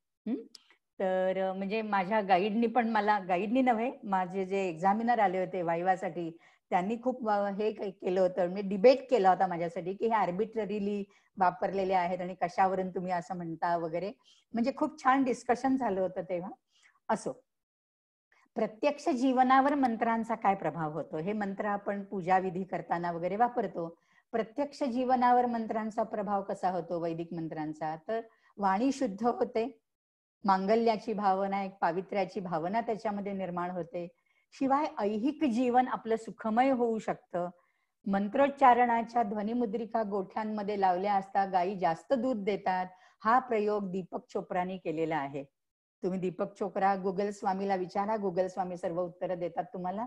तर म्हणजे माझ्या गाईडनी पण मला, गाईडनी नव्हे, माझे जे एक्झामिनर आले होते वायवासाठी, त्यांनी खूप हे केलं होतं, म्हणजे डिबेट केला होता माझ्यासाठी की हे आर्बिट्ररीली वापरलेले आहेत आणि कशावरून तुम्ही असं म्हणता वगैरे. म्हणजे खूप छान डिस्कशन झालं होतं तेव्हा. असो, प्रत्यक्ष जीवनावर मंत्रांचा काय प्रभाव होतो, हे मंत्र आपण पूजाविधी करताना वगैरे वापरतो. प्रत्यक्ष जीवनावर मंत्रांचा प्रभाव कसा होतो वैदिक मंत्रांचा, तर वाणी शुद्ध होते, मांगल्याची भावना, एक पावित्र्याची भावना त्याच्यामध्ये निर्माण होते. शिवाय ऐहिक जीवन आपलं सुखमय होऊ शकतं. मंत्रोच्चारणाच्या ध्वनिमुद्रिका गोठ्यांमध्ये लावल्या असता गायी जास्त दूध देतात. हा प्रयोग दीपक चोप्रानी केलेला आहे. तुम्ही दीपक चोप्रा गुगल स्वामीला विचारा, गुगल स्वामी सर्व उत्तरं देतात तुम्हाला.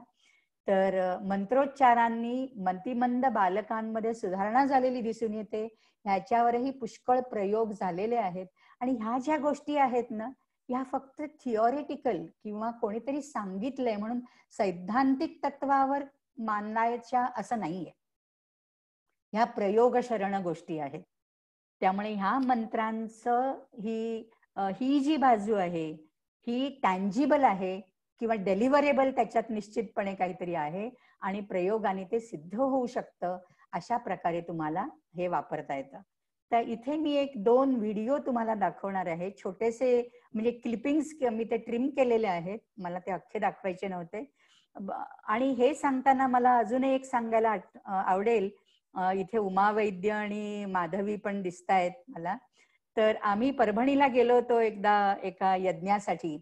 तर मंत्रोच्चारांनी मंतिमंद बालकांमध्ये सुधारणा झालेली दिसून येते. ह्याच्यावरही पुष्कळ प्रयोग झालेले आहेत. आणि ह्या ज्या गोष्टी आहेत ना, ह्या फक्त थिओरिटिकल किंवा कोणीतरी सांगितलंय म्हणून सैद्धांतिक तत्वावर मानायच्या असं नाहीये. ह्या प्रयोगशरण गोष्टी आहेत. त्यामुळे ह्या मंत्रांचं ही जी बाजू आहे ही टँजिबल आहे किंवा डेलिव्हरेबल त्याच्यात निश्चितपणे काहीतरी आहे आणि प्रयोगाने ते सिद्ध होऊ शकतं. अशा प्रकारे तुम्हाला हे वापरता येतं. तर इथे मी एक 2 व्हिडिओ तुम्हाला दाखवणार आहे, छोटेसे म्हणजे क्लिपिंग्स मी ते ट्रिम केलेले आहेत, मला ते अख्खे दाखवायचे नव्हते. आणि हे सांगताना मला अजून एक सांगायला आवडेल. इथे उमा वैद्य आणि माधवी पण दिसतायत मला. तर आम्ही परभणीला गेलो होतो एकदा एका यज्ञासाठी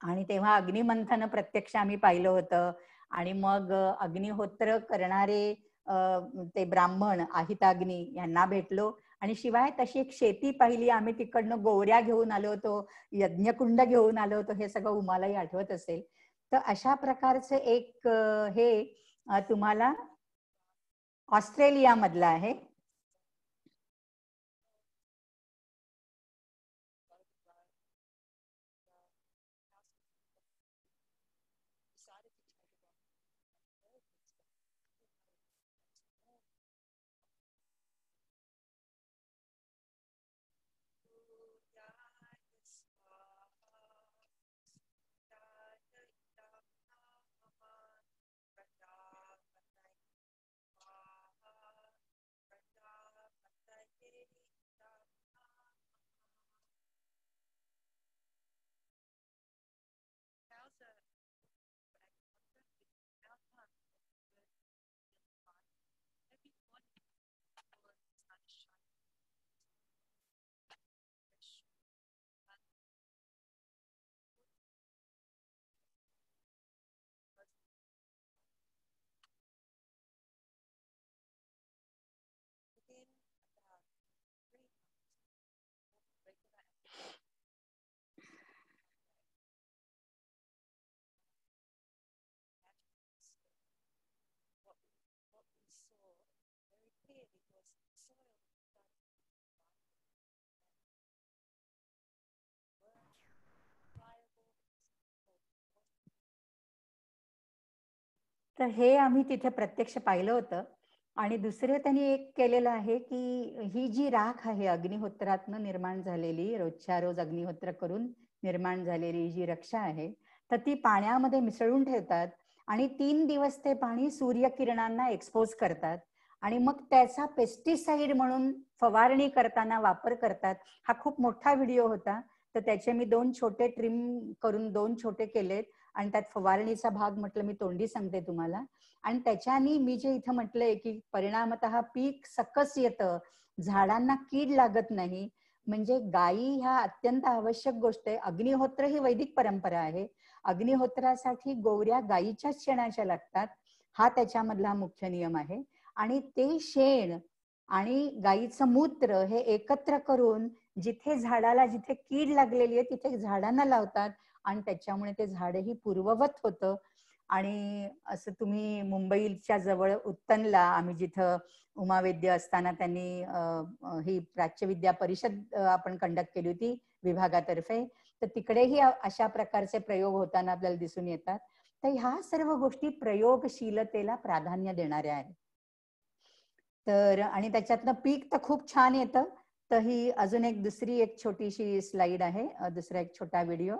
आणि तेव्हा अग्निमंथन प्रत्यक्ष आम्ही पाहिलं होतं. आणि मग अग्निहोत्र करणारे ते ब्राह्मण आहिताग्नी यांना भेटलो आणि शिवाय तशी एक शेती पाहिली. आम्ही तिकडनं गोवऱ्या घेऊन आलो होतो, यज्ञकुंड घेऊन आलो होतो, हे सगळं उमालाही आठवत असेल. तर अशा प्रकारचे एक हे तुम्हाला ऑस्ट्रेलिया मधला आहे. तर हे आम्ही तिथे प्रत्यक्ष पाहिलं होतं. आणि दुसरं त्यांनी एक केलेलं आहे की ही जी राख आहे अग्निहोत्रातनं निर्माण झालेली, रोजच्या रोज अग्निहोत्र करून निर्माण झालेली जी रक्षा आहे, तर ती पाण्यामध्ये मिसळून ठेवतात आणि 3 दिवस ते पाणी सूर्यकिरणांना एक्सपोज करतात आणि मग त्याचा पेस्टिसाइड म्हणून फवारणी करताना वापर करतात. हा खूप मोठा व्हिडिओ होता, तर त्याचे मी 2 छोटे ट्रिम करून 2 छोटे केलेत आणि त्यात फवारणीचा भाग म्हटलं मी तोंडी सांगते तुम्हाला. आणि त्याच्यानी मी जे इथं म्हटलंय की परिणामतः पीक सकस येतं, झाडांना कीड लागत नाही, म्हणजे गायी ह्या अत्यंत आवश्यक गोष्ट आहे. अग्निहोत्र ही वैदिक परंपरा आहे. अग्निहोत्रासाठी गोवऱ्या गायीच्याच शेणाच्या लागतात, हा त्याच्यामधला मुख्य नियम आहे. आणि ते शेण आणि गायीचं मूत्र हे एकत्र करून जिथे झाडाला जिथे कीड लागलेली आहे तिथे झाडांना लावतात आणि त्याच्यामुळे ते झाडही पूर्ववत होतं. आणि असं तुम्ही मुंबईच्या जवळ उत्तनला आम्ही जिथं उमावेद्य असताना त्यांनी ही प्राच्यविद्या परिषद आपण कंडक्ट केली होती विभागातर्फे, तर तिकडेही अशा प्रकारचे प्रयोग होताना आपल्याला दिसून येतात. तर ह्या सर्व गोष्टी प्रयोगशीलतेला प्राधान्य देणाऱ्या आहेत. तर आणि त्याच्यातनं पीक तर खूप छान येतं. तर ही अजून एक दुसरी एक छोटीशी स्लाइड आहे, दुसरा एक छोटा व्हिडिओ.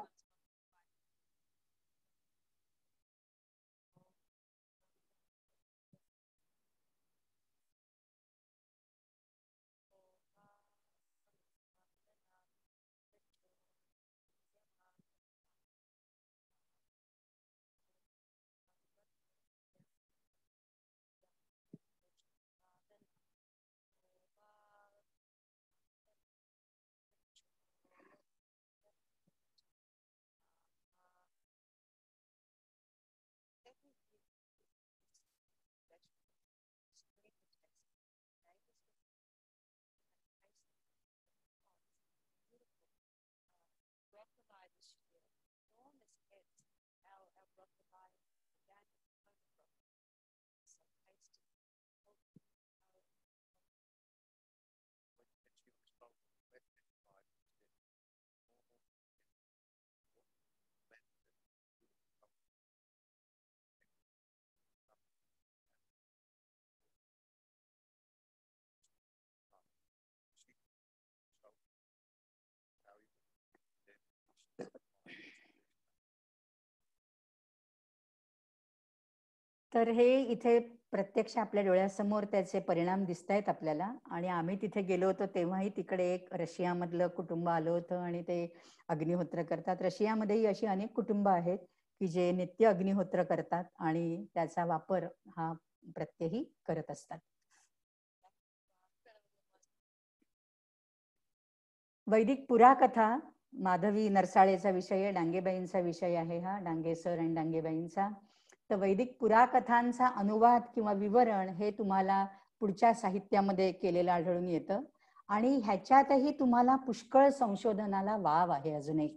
तर हे इथे प्रत्यक्ष आपल्या डोळ्यासमोर त्याचे परिणाम दिसत आहेत आपल्याला. आणि आम्ही तिथे गेलो होतो तेव्हाही तिकडे एक रशियामधलं कुटुंब आलं होतं आणि ते अग्निहोत्र करतात. रशियामध्येही अशी अनेक कुटुंब आहेत की जे नित्य अग्निहोत्र करतात आणि त्याचा वापर हा प्रत्येही करत असतात. वैदिक पुराकथा माधवी नरसाळेचा विषय, डांगेबाईंचा विषय आहे हा, डांगे सर आणि डांगेबाईंचा. तर वैदिक पुराकथांचा अनुवाद किंवा विवरण हे तुम्हाला पुढच्या साहित्यामध्ये केलेलं आढळून येतं. आणि ह्याच्यातही तुम्हाला पुष्कळ संशोधनाला वाव आहे अजूनही.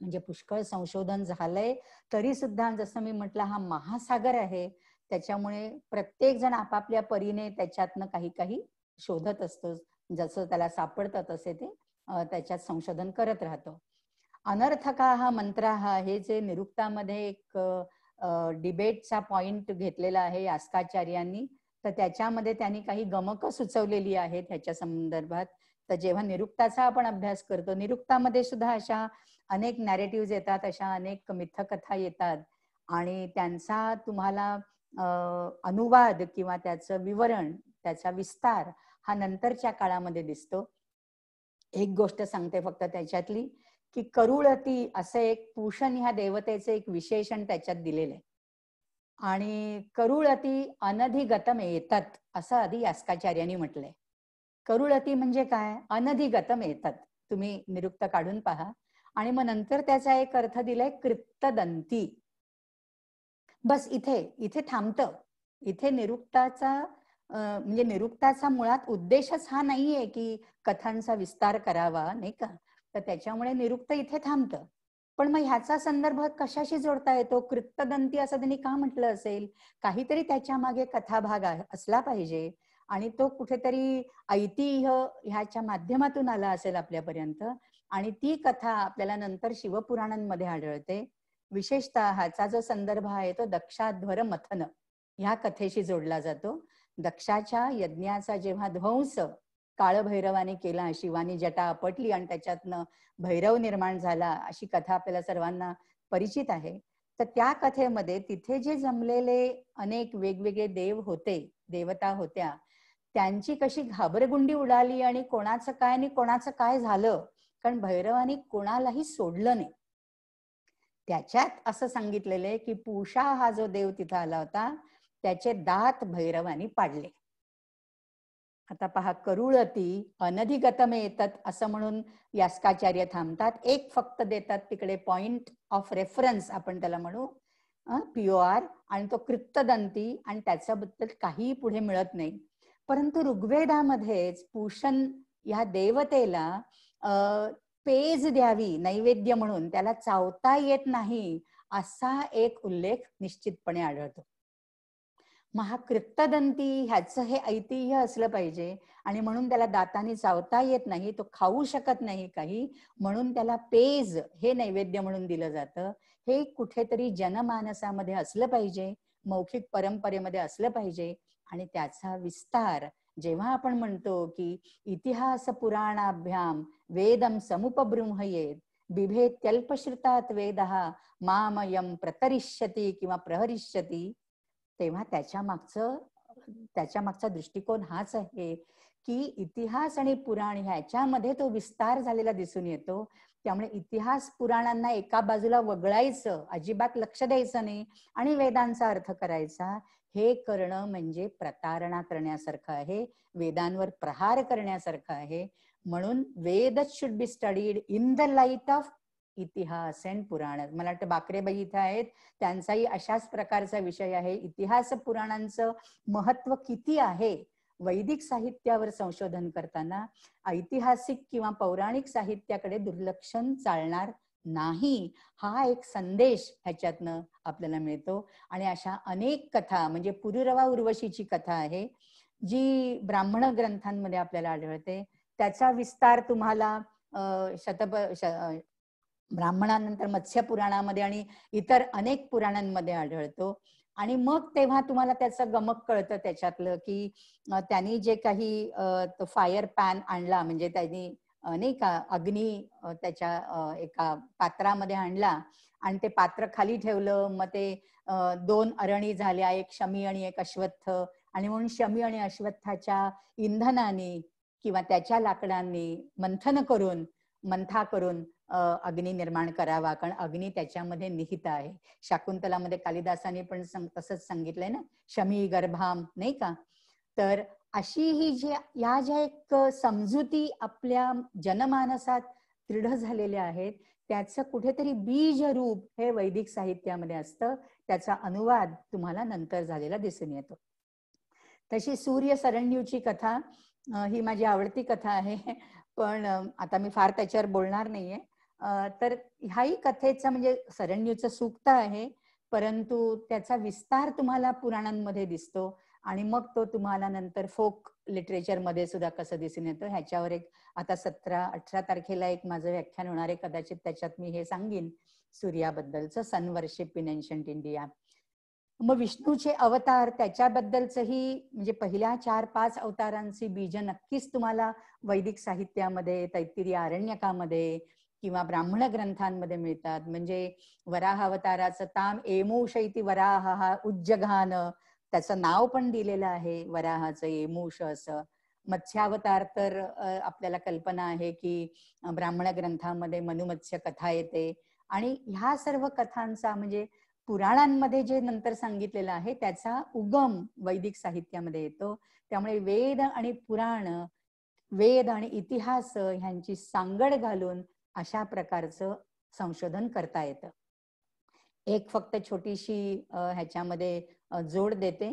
म्हणजे पुष्कळ संशोधन झालंय तरी सुद्धा जसं मी म्हटलं हा महासागर आहे, त्याच्यामुळे प्रत्येक जण आपापल्या परीने त्याच्यातनं काही काही शोधत असतो, जसं त्याला सापडतं तसे ते त्याच्यात संशोधन करत राहतो. अनर्थका हा मंत्र हा हे जे निरुक्तामध्ये एक डिबेटचा पॉइंट घेतलेला आहे यास्काचार्यांनी, तर त्याच्यामध्ये त्यांनी काही गमकं सुचवलेली आहेत ह्याच्या संदर्भात. तर जेव्हा निरुक्ताचा आपण अभ्यास करतो, निरुक्तामध्ये सुद्धा अशा अनेक नॅरेटिव्ह येतात, अशा अनेक मिथकथा येतात आणि त्यांचा तुम्हाला अनुवाद किंवा त्याचं विवरण, त्याचा विस्तार हा नंतरच्या काळामध्ये दिसतो. एक गोष्ट सांगते फक्त त्याच्यातली, की करुळती असं एक पूषण ह्या देवतेचे एक विशेषण त्याच्यात दिलेलं आहे. आणि करुळती अनधिगतम येतात असं आधी यास्काचार्यांनी म्हटलंय. करुळती म्हणजे काय? अनधिगतम येतात. तुम्ही निरुक्त काढून पहा. आणि मग नंतर त्याचा एक अर्थ दिलाय कृत्तदंती. बस इथे इथे थांबतं. इथे निरुक्ताचा म्हणजे निरुक्ताचा मुळात उद्देशच हा नाहीये की कथांचा विस्तार करावा, नाही का? तर त्याच्यामुळे निरुक्त इथे थांबतं. पण मग ह्याचा संदर्भ कशाशी जोडता येतो? कृत्तदंती असं त्यांनी का म्हटलं असेल? काहीतरी त्याच्या मागे कथाभाग असला पाहिजे आणि तो कुठेतरी ऐतिह्य ह्याच्या माध्यमातून आला असेल आपल्यापर्यंत. आणि ती कथा आपल्याला नंतर शिवपुराणांमध्ये आढळते. विशेषतः ह्याचा जो संदर्भ आहे तो दक्षाध्वर मथन ह्या कथेशी जोडला जातो. दक्षाच्या यज्ञाचा जेव्हा ध्वंस काळभैरवाने केला, शिवानी जटा आपटली आणि त्याच्यातनं भैरव निर्माण झाला, अशी कथा आपल्याला सर्वांना परिचित आहे. तर त्या कथेमध्ये तिथे जे जमलेले अनेक वेगवेगळे देव होते, देवता होत्या, त्यांची कशी घाबरगुंडी उडाली आणि कोणाचं काय आणि कोणाचं काय झालं, कारण भैरवाने कोणालाही सोडलं नाही. त्याच्यात असं सांगितलेलं आहे की पूषा हा जो देव तिथं आला होता त्याचे दात भैरवानी पाडले. आता पहा, करुळती अनधिगतमे येतात असं म्हणून यास्काचार्य थांबतात. एक फक्त देतात तिकडे पॉइंट ऑफ रेफरन्स आपण त्याला म्हणू, POR, आणि तो कृत्तदंती, आणि त्याच्याबद्दल काही पुढे मिळत नाही. परंतु ऋग्वेदामध्येच पूषण या देवतेला पेज द्यावी नैवेद्य म्हणून, त्याला चावता येत नाही असा एक उल्लेख निश्चितपणे आढळतो. महाकृत्तदंती ह्याचं हे ऐतिह्य असलं पाहिजे, आणि म्हणून त्याला दाताने चावता येत नाही, तो खाऊ शकत नाही काही, म्हणून त्याला पेज हे नैवेद्य म्हणून दिलं जातं. हे कुठेतरी जनमानसामध्ये असलं पाहिजे, मौखिक परंपरेमध्ये असलं पाहिजे. आणि त्याचा विस्तार जेव्हा आपण म्हणतो की इतिहास पुराणाभ्याम वेदम समुपबृंहयेत बिभेत्यल्पश्रुतात् वेदः मामयं प्रतरिष्यति किंवा प्रहरिष्यति, तेव्हा त्याच्या मागचा दृष्टिकोन हाच आहे की इतिहास आणि पुराण ह्याच्यामध्ये तो विस्तार झालेला दिसून येतो. त्यामुळे इतिहास पुराणांना एका बाजूला वगळायचं, अजिबात लक्ष द्यायचं नाही आणि वेदांचा अर्थ करायचा, हे करणं म्हणजे प्रतारणा करण्यासारखं आहे, वेदांवर प्रहार करण्यासारखं आहे. म्हणून Veda should be studied in the light of itihas and Puran. मला वाटतं बाकरेबाई इथं आहेत, त्यांचाही अशाच प्रकारचा विषय आहे, इतिहास पुराणांचं महत्व किती आहे. वैदिक साहित्यावर संशोधन करताना ऐतिहासिक किंवा पौराणिक साहित्याकडे दुर्लक्षण चालणार नाही, हा एक संदेश ह्याच्यातनं आपल्याला मिळतो. आणि अशा अनेक कथा, म्हणजे पुरुरवा उर्वशीची कथा आहे जी ब्राह्मण ग्रंथांमध्ये आपल्याला आढळते. त्याचा विस्तार तुम्हाला ब्राह्मणानंतर मत्स्य पुराणामध्ये आणि इतर अनेक पुराणांमध्ये आढळतो. आणि मग तेव्हा तुम्हाला त्याचं गमक कळतं त्याच्यातलं की त्यांनी जे काही फायर पॅन आणला, म्हणजे त्यांनी नाही का अग्नी त्याच्या एका पात्रामध्ये आणला आणि ते पात्र खाली ठेवलं, मग ते 2 अरणी झाल्या, एक शमी आणि एक अश्वत्थ, आणि म्हणून शमी आणि अश्वत्थाच्या इंधनाने किंवा त्याच्या लाकडांनी मंथा करून अग्नी निर्माण करावा, कारण अग्नी त्याच्यामध्ये निहित आहे. शाकुंतलामध्ये कालिदासाने पण तसंच सांगितलंय ना, शमी गर्भाम, नाही का. तर अशी ही ज्या एक समजुती आपल्या जनमानसात दृढ झालेल्या आहेत, त्याचं कुठेतरी बीज रूप हे वैदिक साहित्यामध्ये असतं. त्याचा अनुवाद तुम्हाला नंतर झालेला दिसून येतो. तशी सूर्य सरण्यूची कथा ही माझी आवडती कथा आहे, पण आता मी फार त्याच्यावर बोलणार नाहीये. तर ह्याही कथेचं म्हणजे सरण्यूचं सूक्त आहे, परंतु त्याचा विस्तार तुम्हाला पुराणांमध्ये दिसतो आणि मग तो तुम्हाला नंतर फोक लिटरेचर मध्ये सुद्धा कसं दिसून येतं. ह्याच्यावर एक आता 17-18 तारखेला एक माझं व्याख्यान होणार आहे, कदाचित त्याच्यात मी हे सांगेन सूर्याबद्दलचं, सन वर्शिप इन एन्शंट इंडिया. मग विष्णूचे अवतार त्याच्याबद्दलचंही म्हणजे पहिल्या 4-5 अवतारांची बीज नक्कीच तुम्हाला वैदिक साहित्यामध्ये, तैत्तिरीय आरण्यकामध्ये किंवा ब्राह्मण ग्रंथांमध्ये मिळतात. म्हणजे वराह अवताराचं ताम एमूष इति वराह हा उज्जघान, त्याचं नाव पण दिलेलं आहे वराहाचं, एमूष असं. मत्स्यावतार तर आपल्याला कल्पना आहे की ब्राह्मण ग्रंथामध्ये मनुमत्स्य कथा येते. आणि ह्या सर्व कथांचा म्हणजे पुराणांमध्ये जे नंतर सांगितलेलं आहे त्याचा उगम वैदिक साहित्यामध्ये येतो. त्यामुळे वेद आणि पुराण, वेद आणि इतिहास ह्यांची सांगड घालून अशा प्रकारचं संशोधन करता येतं. एक फक्त छोटीशी ह्याच्यामध्ये जोड देते.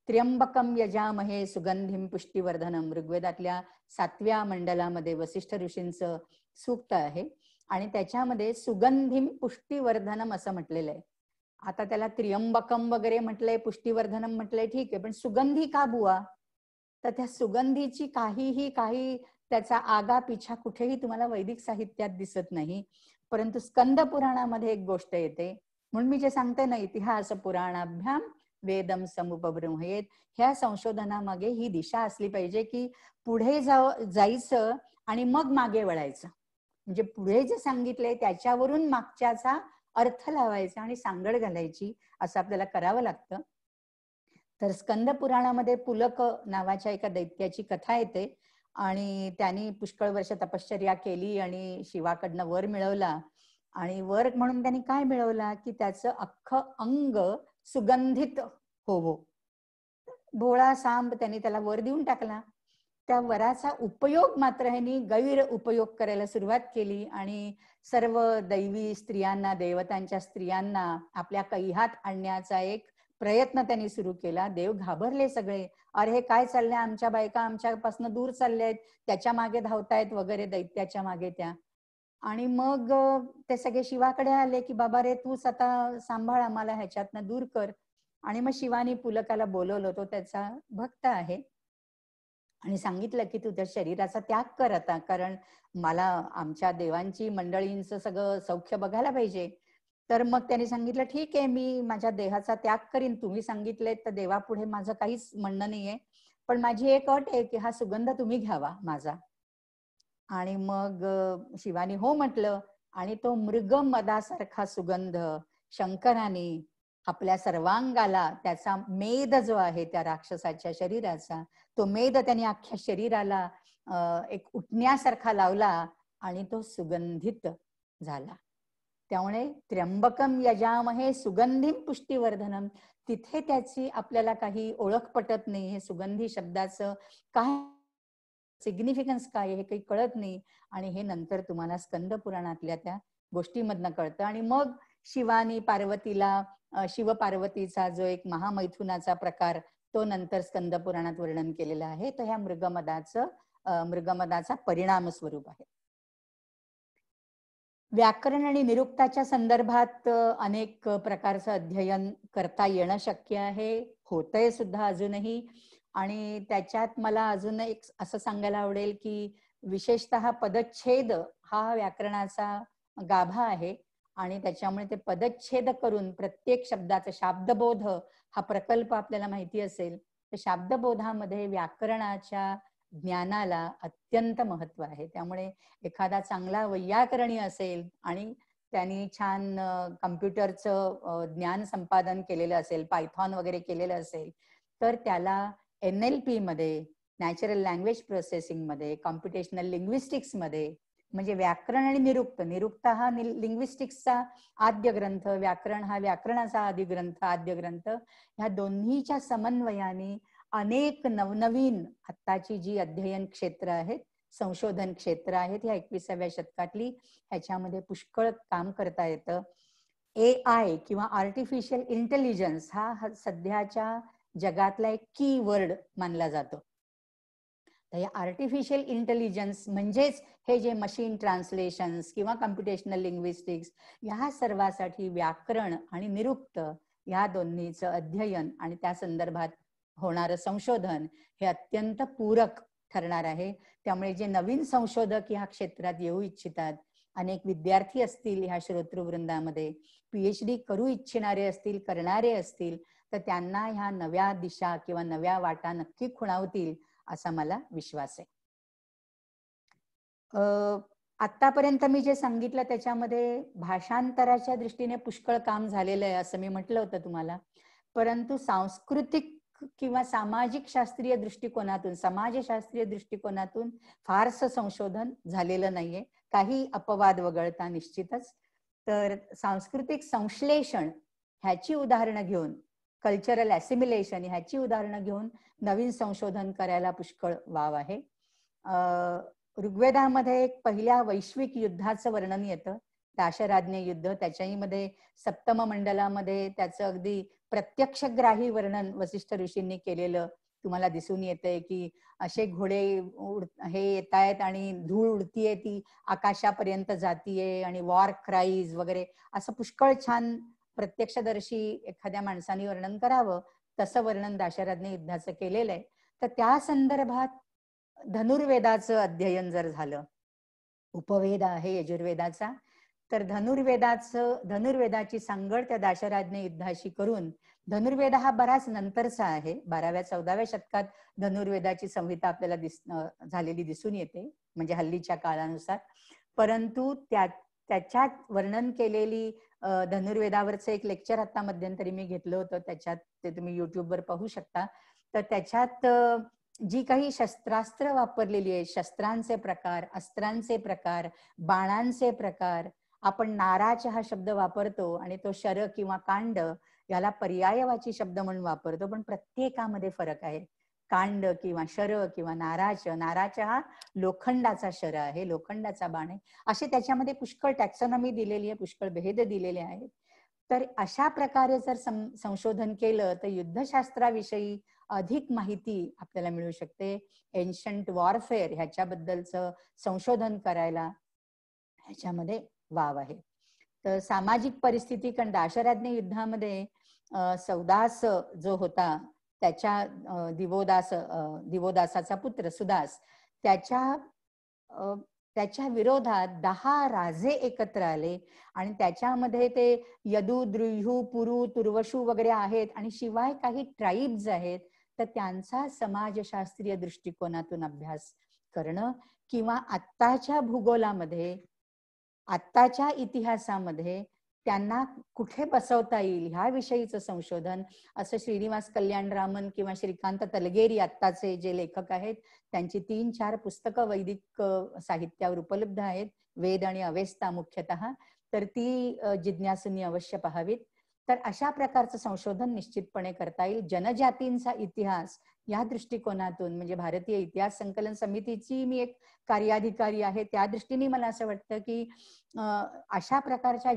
त्र्यंबकम यजामहे सुगंधिम पुष्टिवर्धनम, ऋग्वेदातल्या 7व्या मंडलामध्ये वसिष्ठ ऋषींचं सूक्त आहे आणि त्याच्यामध्ये सुगंधिम पुष्टिवर्धनम असं म्हटलेलं आहे. आता त्याला त्र्यंबकम वगैरे म्हटलंय, पुष्टिवर्धनम म्हटलंय, ठीक आहे, पण सुगंधी का बुवा? तर त्या सुगंधीची काही त्याचा आगा पिछा कुठेही तुम्हाला वैदिक साहित्यात दिसत नाही. परंतु स्कंद पुराणामध्ये एक गोष्ट येते म्हणून मी जे सांगते ना, इतिहास पुराणाभ्याम वेदम समुपब्रह्मयेत, ह्या संशोधनामागे ही दिशा असली पाहिजे की पुढे जायचं आणि मग मागे वळायचं. म्हणजे पुढे जे सांगितले त्याच्यावरून मागच्याचा अर्थ लावायचा आणि सांगड घालायची, असं आपल्याला करावं लागतं. तर स्कंद पुराणामध्ये पुलक नावाच्या एका दैत्याची कथा येते आणि त्यांनी पुष्कळ वर्ष तपश्चर्या केली आणि शिवाकडनं वर मिळवला. आणि वर म्हणून त्यांनी काय मिळवला की त्याचं अख्खं अंग सुगंधित होवो. भोळा सांब त्यांनी त्याला वर देऊन टाकला. त्या वराचा उपयोग मात्र ह्यांनी गैर उपयोग करायला सुरुवात केली आणि सर्व दैवी स्त्रियांना, देवतांच्या स्त्रियांना आपल्या कैहात आणण्याचा एक प्रयत्न त्यांनी सुरू केला. देव घाबरले सगळे, अरे हे काय चाललंय, आमच्या बायका आमच्यापासून दूर चालल्यात, त्याच्या मागे धावतायत वगैरे, दैत्याच्या मागे त्या. आणि मग ते सगळे शिवाकडे आले की बाबा रे तूच आता सांभाळ, आम्हाला ह्याच्यातनं दूर कर. आणि मग शिवानी पुलकाला बोलवलं, तो त्याचा भक्त आहे, आणि सांगितलं की तू त्या शरीराचा त्याग कर आता, कारण मला आमच्या देवांची मंडळींचं सगळं सौख्य बघायला पाहिजे. तर मग त्याने सांगितलं ठीक आहे, मी माझ्या देहाचा त्याग करीन, तुम्ही सांगितलंय तर देवापुढे माझं काहीच म्हणणं नाहीये, पण माझी एक अट आहे की हा सुगंध तुम्ही घ्यावा माझा. आणि मग शिवानी हो म्हटलं आणि तो मृग मदासारखा सुगंध शंकराने आपल्या सर्वांगाला, त्याचा मेद जो आहे त्या राक्षसाच्या शरीराचा, तो मेद त्यांनी अख्ख्या शरीराला एक उठण्यासारखा लावला आणि तो सुगंधित झाला. त्यामुळे त्र्यंबकम यजामहे सुगंधिम पुष्टिवर्धनम, तिथे त्याची आपल्याला काही ओळख पटत नाही, हे सुगंधी शब्दाचं काय सिग्निफिकन्स काय हे काही कळत नाही. आणि हे नंतर तुम्हाला स्कंद पुराणातल्या त्या गोष्टीमधनं कळतं. आणि मग शिवानी पार्वतीला, शिव पार्वतीचा जो एक महामैथुनाचा प्रकार, तो नंतर स्कंद पुराणात वर्णन केलेला आहे. तर ह्या मृगमदाचा परिणाम स्वरूप आहे. व्याकरण आणि निरुक्ताच्या संदर्भात अनेक प्रकारचं अध्ययन करता येणं शक्य आहे, होतंय सुद्धा अजूनही. आणि त्याच्यात मला अजून एक असं सांगायला आवडेल की विशेषतः पदच्छेद हा व्याकरणाचा गाभा आहे आणि त्याच्यामुळे ते पदच्छेद करून प्रत्येक शब्दाचा शाब्दबोध हा प्रकल्प आपल्याला माहिती असेल तर शाब्दबोधामध्ये व्याकरणाच्या ज्ञानाला अत्यंत महत्व आहे. त्यामुळे एखादा चांगला वैयाकरणी असेल आणि त्यांनी छान कम्प्युटरचं ज्ञान संपादन केलेलं असेल, पायथॉन वगैरे केलेलं असेल, तर त्याला NLP मध्ये, नॅचरल लँग्वेज प्रोसेसिंग मध्ये, कॉम्प्युटेशनल लिंग्विस्टिक्स मध्ये, म्हणजे व्याकरण आणि निरुक्त हा लिंग्विस्टिक्सचा आद्य ग्रंथ, व्याकरण हा व्याकरणाचा आद्य ग्रंथ, ह्या दोन्हीच्या समन्वयाने अनेक नवनवीन आत्ताची जी अध्ययन क्षेत्र आहेत, संशोधन क्षेत्र आहेत, ह्या 21व्या शतकातली, ह्याच्यामध्ये पुष्कळ काम करता येतं. AI किंवा आर्टिफिशियल इंटेलिजन्स हा सध्याच्या जगातला एक की वर्ड मानला जातो. तर या आर्टिफिशियल इंटेलिजन्स म्हणजेच हे जे मशीन ट्रान्सलेशन्स किंवा कम्प्युटेशनल लिंग्विस्टिक्स, ह्या सर्वासाठी व्याकरण आणि निरुक्त या दोन्हीचं अध्ययन आणि त्या संदर्भात होणारं संशोधन हे अत्यंत पूरक ठरणार आहे. त्यामुळे जे नवीन संशोधक ह्या क्षेत्रात येऊ इच्छितात, अनेक विद्यार्थी असतील ह्या श्रोतृवृंदामध्ये, PhD करू इच्छिणारे असतील, करणारे असतील, तर त्यांना ह्या नव्या दिशा किंवा नव्या वाटा नक्की खुणावतील असा मला विश्वास आहे. आतापर्यंत मी जे सांगितलं त्याच्यामध्ये भाषांतराच्या दृष्टीने पुष्कळ काम झालेलं आहे असं मी म्हटलं होतं तुम्हाला, परंतु सांस्कृतिक किंवा सामाजिक शास्त्रीय दृष्टिकोनातून, समाजशास्त्रीय दृष्टिकोनातून फारसं संशोधन झालेलं नाहीये, काही अपवाद वगळता निश्चितच. तर सांस्कृतिक संश्लेषण ह्याची उदाहरणं घेऊन, कल्चरल ॲसिमिलेशन ह्याची उदाहरणं घेऊन नवीन संशोधन करायला पुष्कळ वाव आहे. ऋग्वेदामध्ये एक पहिल्या वैश्विक युद्धाचं वर्णन येतं, दाशराज्ञ युद्ध. त्याच्याही सप्तम मंडलामध्ये त्याचं अगदी प्रत्यक्षग्राही वर्णन वसिष्ठ ऋषींनी केलेलं तुम्हाला दिसून येतंय की असे घोडे हे येत आहेत आणि धूळ उडतीये, ती आकाशापर्यंत जातीये आणि वॉर क्राईज वगैरे, असं पुष्कळ छान प्रत्यक्षदर्शी एखाद्या माणसाने वर्णन करावं तसं वर्णन दाशराज्ञ युद्धाचं केलेलं आहे. तर त्या संदर्भात धनुर्वेदाचं अध्ययन जर झालं, उपवेद आहे यजुर्वेदाचा, तर धनुर्वेदाची सांगड त्या दाशराजने युद्धाशी करून, धनुर्वेद हा बराच नंतरचा आहे, 12व्या-14व्या शतकात धनुर्वेदाची संहिता आपल्याला झालेली दिसून येते, म्हणजे हल्लीच्या काळानुसार. परंतु त्याच्यात वर्णन केलेली धनुर्वेदावरचं एक लेक्चर आता मध्यंतरी मी घेतलं होतं, त्याच्यात ते तुम्ही युट्यूबवर पाहू शकता. तर त्याच्यात जी काही शस्त्रास्त्र वापरलेली आहे, शस्त्रांचे प्रकार, अस्त्रांचे प्रकार, बाणांचे प्रकार, आपण नाराच हा शब्द वापरतो आणि तो शर किंवा कांड याला पर्यायवाची शब्द म्हणून वापरतो, पण प्रत्येकामध्ये फरक आहे. कांड किंवा शर किंवा नाराच हा लोखंडाचा शर आहे, लोखंडाचा बाण आहे. असे त्याच्यामध्ये पुष्कळ टॅक्सॉनॉमी दिलेली आहे, पुष्कळ भेद दिलेले आहेत. तर अशा प्रकारे जर संशोधन केलं तर युद्धशास्त्राविषयी अधिक माहिती आपल्याला मिळू शकते. एन्शंट वॉरफेअर ह्याच्याबद्दलचं संशोधन करायला ह्याच्यामध्ये वाव आहे. तर सामाजिक परिस्थिती, कारण दाशराज्ञ युद्धामध्ये सौदास जो होता त्याच्या दिवोदासाचा पुत्र सुदास, त्याच्या विरोधात 10 राजे एकत्र आले आणि त्याच्यामध्ये ते यदु, द्रुह्यू, पुरु, तुर्वशू वगैरे आहेत आणि शिवाय काही ट्राईब्स आहेत. तर त्यांचा समाजशास्त्रीय दृष्टिकोनातून अभ्यास करणं किंवा आत्ताच्या भूगोलामध्ये, आत्ताच्या इतिहासामध्ये त्यांना कुठे बसवता येईल ह्या विषयीचं संशोधन, असं श्रीनिवास कल्याणरामन किंवा श्रीकांत तलगेरी आत्ताचे जे लेखक आहेत त्यांची 3-4 पुस्तकं वैदिक साहित्यावर उपलब्ध आहेत, वेद आणि अवेस्ता मुख्यतः. तर ती जिज्ञासूंनी अवश्य पाहावीत. तर अशा प्रकारचं संशोधन निश्चितपणे करता येईल. जनजातींचा इतिहास या दृष्टिकोनातून, म्हणजे भारतीय इतिहास संकलन समितीची मी एक कार्याधिकारी आहे, त्या दृष्टीने मला असं वाटतं की अशा प्रकारच्या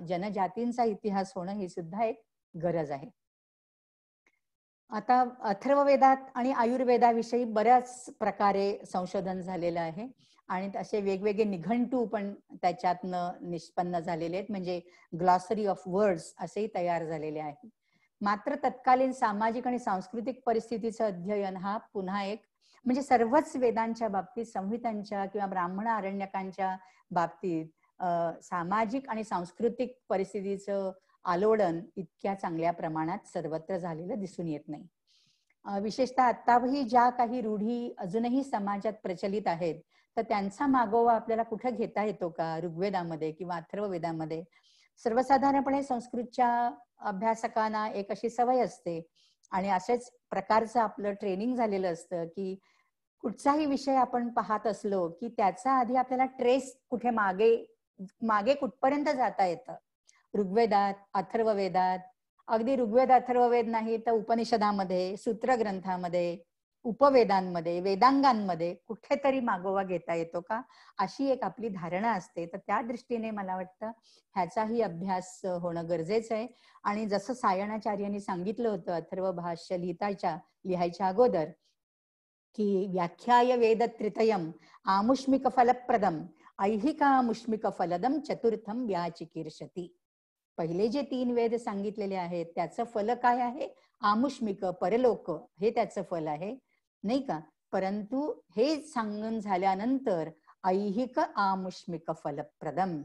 जनजातींचा इतिहास होणं ही सुद्धा एक गरज आहे. आता अथर्ववेदात आणि आयुर्वेदाविषयी बऱ्याच प्रकारे संशोधन झालेलं आहे आणि असे वेगवेगळे निघंटू पण त्याच्यातनं निष्पन्न झालेले आहेत, म्हणजे ग्लॉसरी ऑफ वर्ड्स असेही तयार झालेले आहेत. मात्र तत्कालीन सामाजिक आणि सांस्कृतिक परिस्थितीचं अध्ययन हा पुन्हा एक, म्हणजे सर्वच वेदांच्या बाबतीत, संहितांच्या किंवा ब्राह्मण आरण्यकांच्या बाबतीत सामाजिक आणि सांस्कृतिक परिस्थितीचं आलोडन इतक्या चांगल्या प्रमाणात सर्वत्र झालेलं दिसून येत नाही. विशेषतः आताही ज्या काही रूढी अजूनही समाजात प्रचलित आहेत तर त्यांचा मागोवा आपल्याला कुठे घेता येतो का ऋग्वेदामध्ये किंवा अथर्ववेदामध्ये? सर्वसाधारणपणे संस्कृतच्या अभ्यासकांना एक अशी सवय असते आणि अशाच प्रकारचं आपलं ट्रेनिंग झालेलं असतं की कुठचाही विषय आपण पाहत असलो की त्याचा आधी आपल्याला ट्रेस कुठे मागे कुठपर्यंत जाता येतं. ऋग्वेदात, अथर्ववेदात, अगदी ऋग्वेद अथर्ववेद नाही तर उपनिषदामध्ये, सूत्रग्रंथामध्ये, उपवेदांमध्ये, वेदांगांमध्ये कुठेतरी मागोवा घेता येतो का, अशी एक आपली धारणा असते. तर त्या दृष्टीने मला वाटतं ह्याचाही अभ्यास होणं गरजेचं आहे. आणि जसं सायणाचार्यांनी सांगितलं होतं अथर्व भाष्य लिहायच्या अगोदर की व्याख्याय वेद त्रितयम आमुष्मिक फलप्रदम ऐहिकामुष्मिक फलदम चतुर्थम व्याचिकीर्षती. पहिले जे 3 वेद सांगितलेले आहेत त्याचं फल काय आहे? आमुष्मिक, परलोक, हे त्याचं फल आहे, नाही का? परंतु हे सांगून झाल्यानंतर ऐहिक आमुष्मिक फलप्रदम,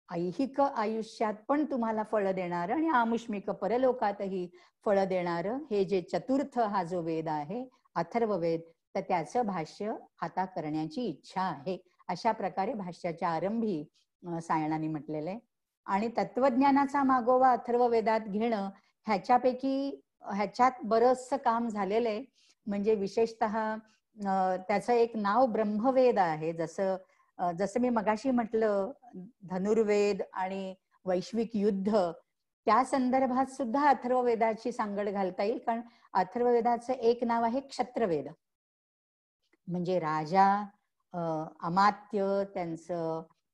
ऐहिक आयुष्यात पण तुम्हाला फळ देणारं आणि आमुष्मिक परलोकातही फळ देणारं हे जे चतुर्थ हा जो वेद आहे अथर्ववेद, तर त्याचं भाष्य आता करण्याची इच्छा आहे, अशा प्रकारे भाष्याच्या आरंभी सायणाने म्हटलेलं आहे. आणि तत्वज्ञानाचा मागोवा अथर्ववेदात घेणं ह्याच्यात बरंचसं काम झालेलं आहे. म्हणजे विशेषतः त्याचं एक नाव ब्रह्मवेद आहे. जसं मी मगाशी म्हटलं धनुर्वेद आणि वैश्विक युद्ध, त्या संदर्भात सुद्धा अथर्ववेदाची सांगड घालता येईल. कारण अथर्ववेदाचं एक नाव आहे क्षत्रवेद, म्हणजे राजा, अमात्य,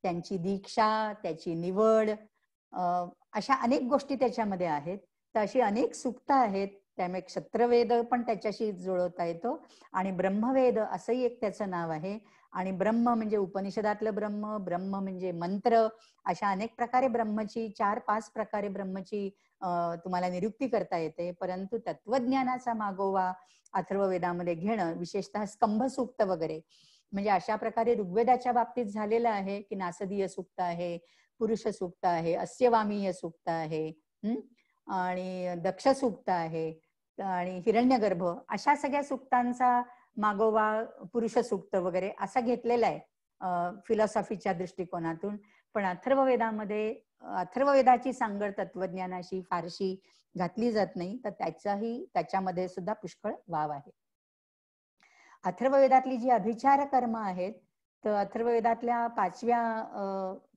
त्यांची दीक्षा, त्याची निवड, अशा अनेक गोष्टी त्याच्यामध्ये आहेत. तर अशी अनेक सूक्त आहेत, त्यामुळे क्षत्रवेद पण त्याच्याशी जुळवता येतो. आणि ब्रह्मवेद असंही एक त्याचं नाव आहे. आणि ब्रह्म म्हणजे उपनिषदातलं ब्रह्म, ब्रह्म म्हणजे मंत्र, अशा अनेक प्रकारे ब्रह्मची 4-5 प्रकारे ब्रह्मची तुम्हाला निरुक्ती करता येते. परंतु तत्वज्ञानाचा मागोवा अथर्ववेदामध्ये घेणं, विशेषतः स्कंभ सूक्त वगैरे, म्हणजे अशा प्रकारे ऋग्वेदाच्या बाबतीत झालेलं आहे की नासदीय सूक्त आहे, पुरुष सूक्त आहे, अस्यवामीय सूक्त आहे, आणि दक्ष सूक्त आहे आणि हिरण्यगर्भ, अशा सगळ्या सूक्तांचा मागोवा पुरुष सूक्त वगैरे असा घेतलेला आहे फिलॉसॉफीच्या दृष्टिकोनातून. पण अथर्ववेदामध्ये अथर्ववेदाची सांगड तत्वज्ञानाशी फारशी घातली जात नाही, तर त्याच्यामध्ये सुद्धा पुष्कळ वाव आहे. अथर्ववेदातली जी अभिचार कर्म आहेत, तर अथर्ववेदातल्या 5व्या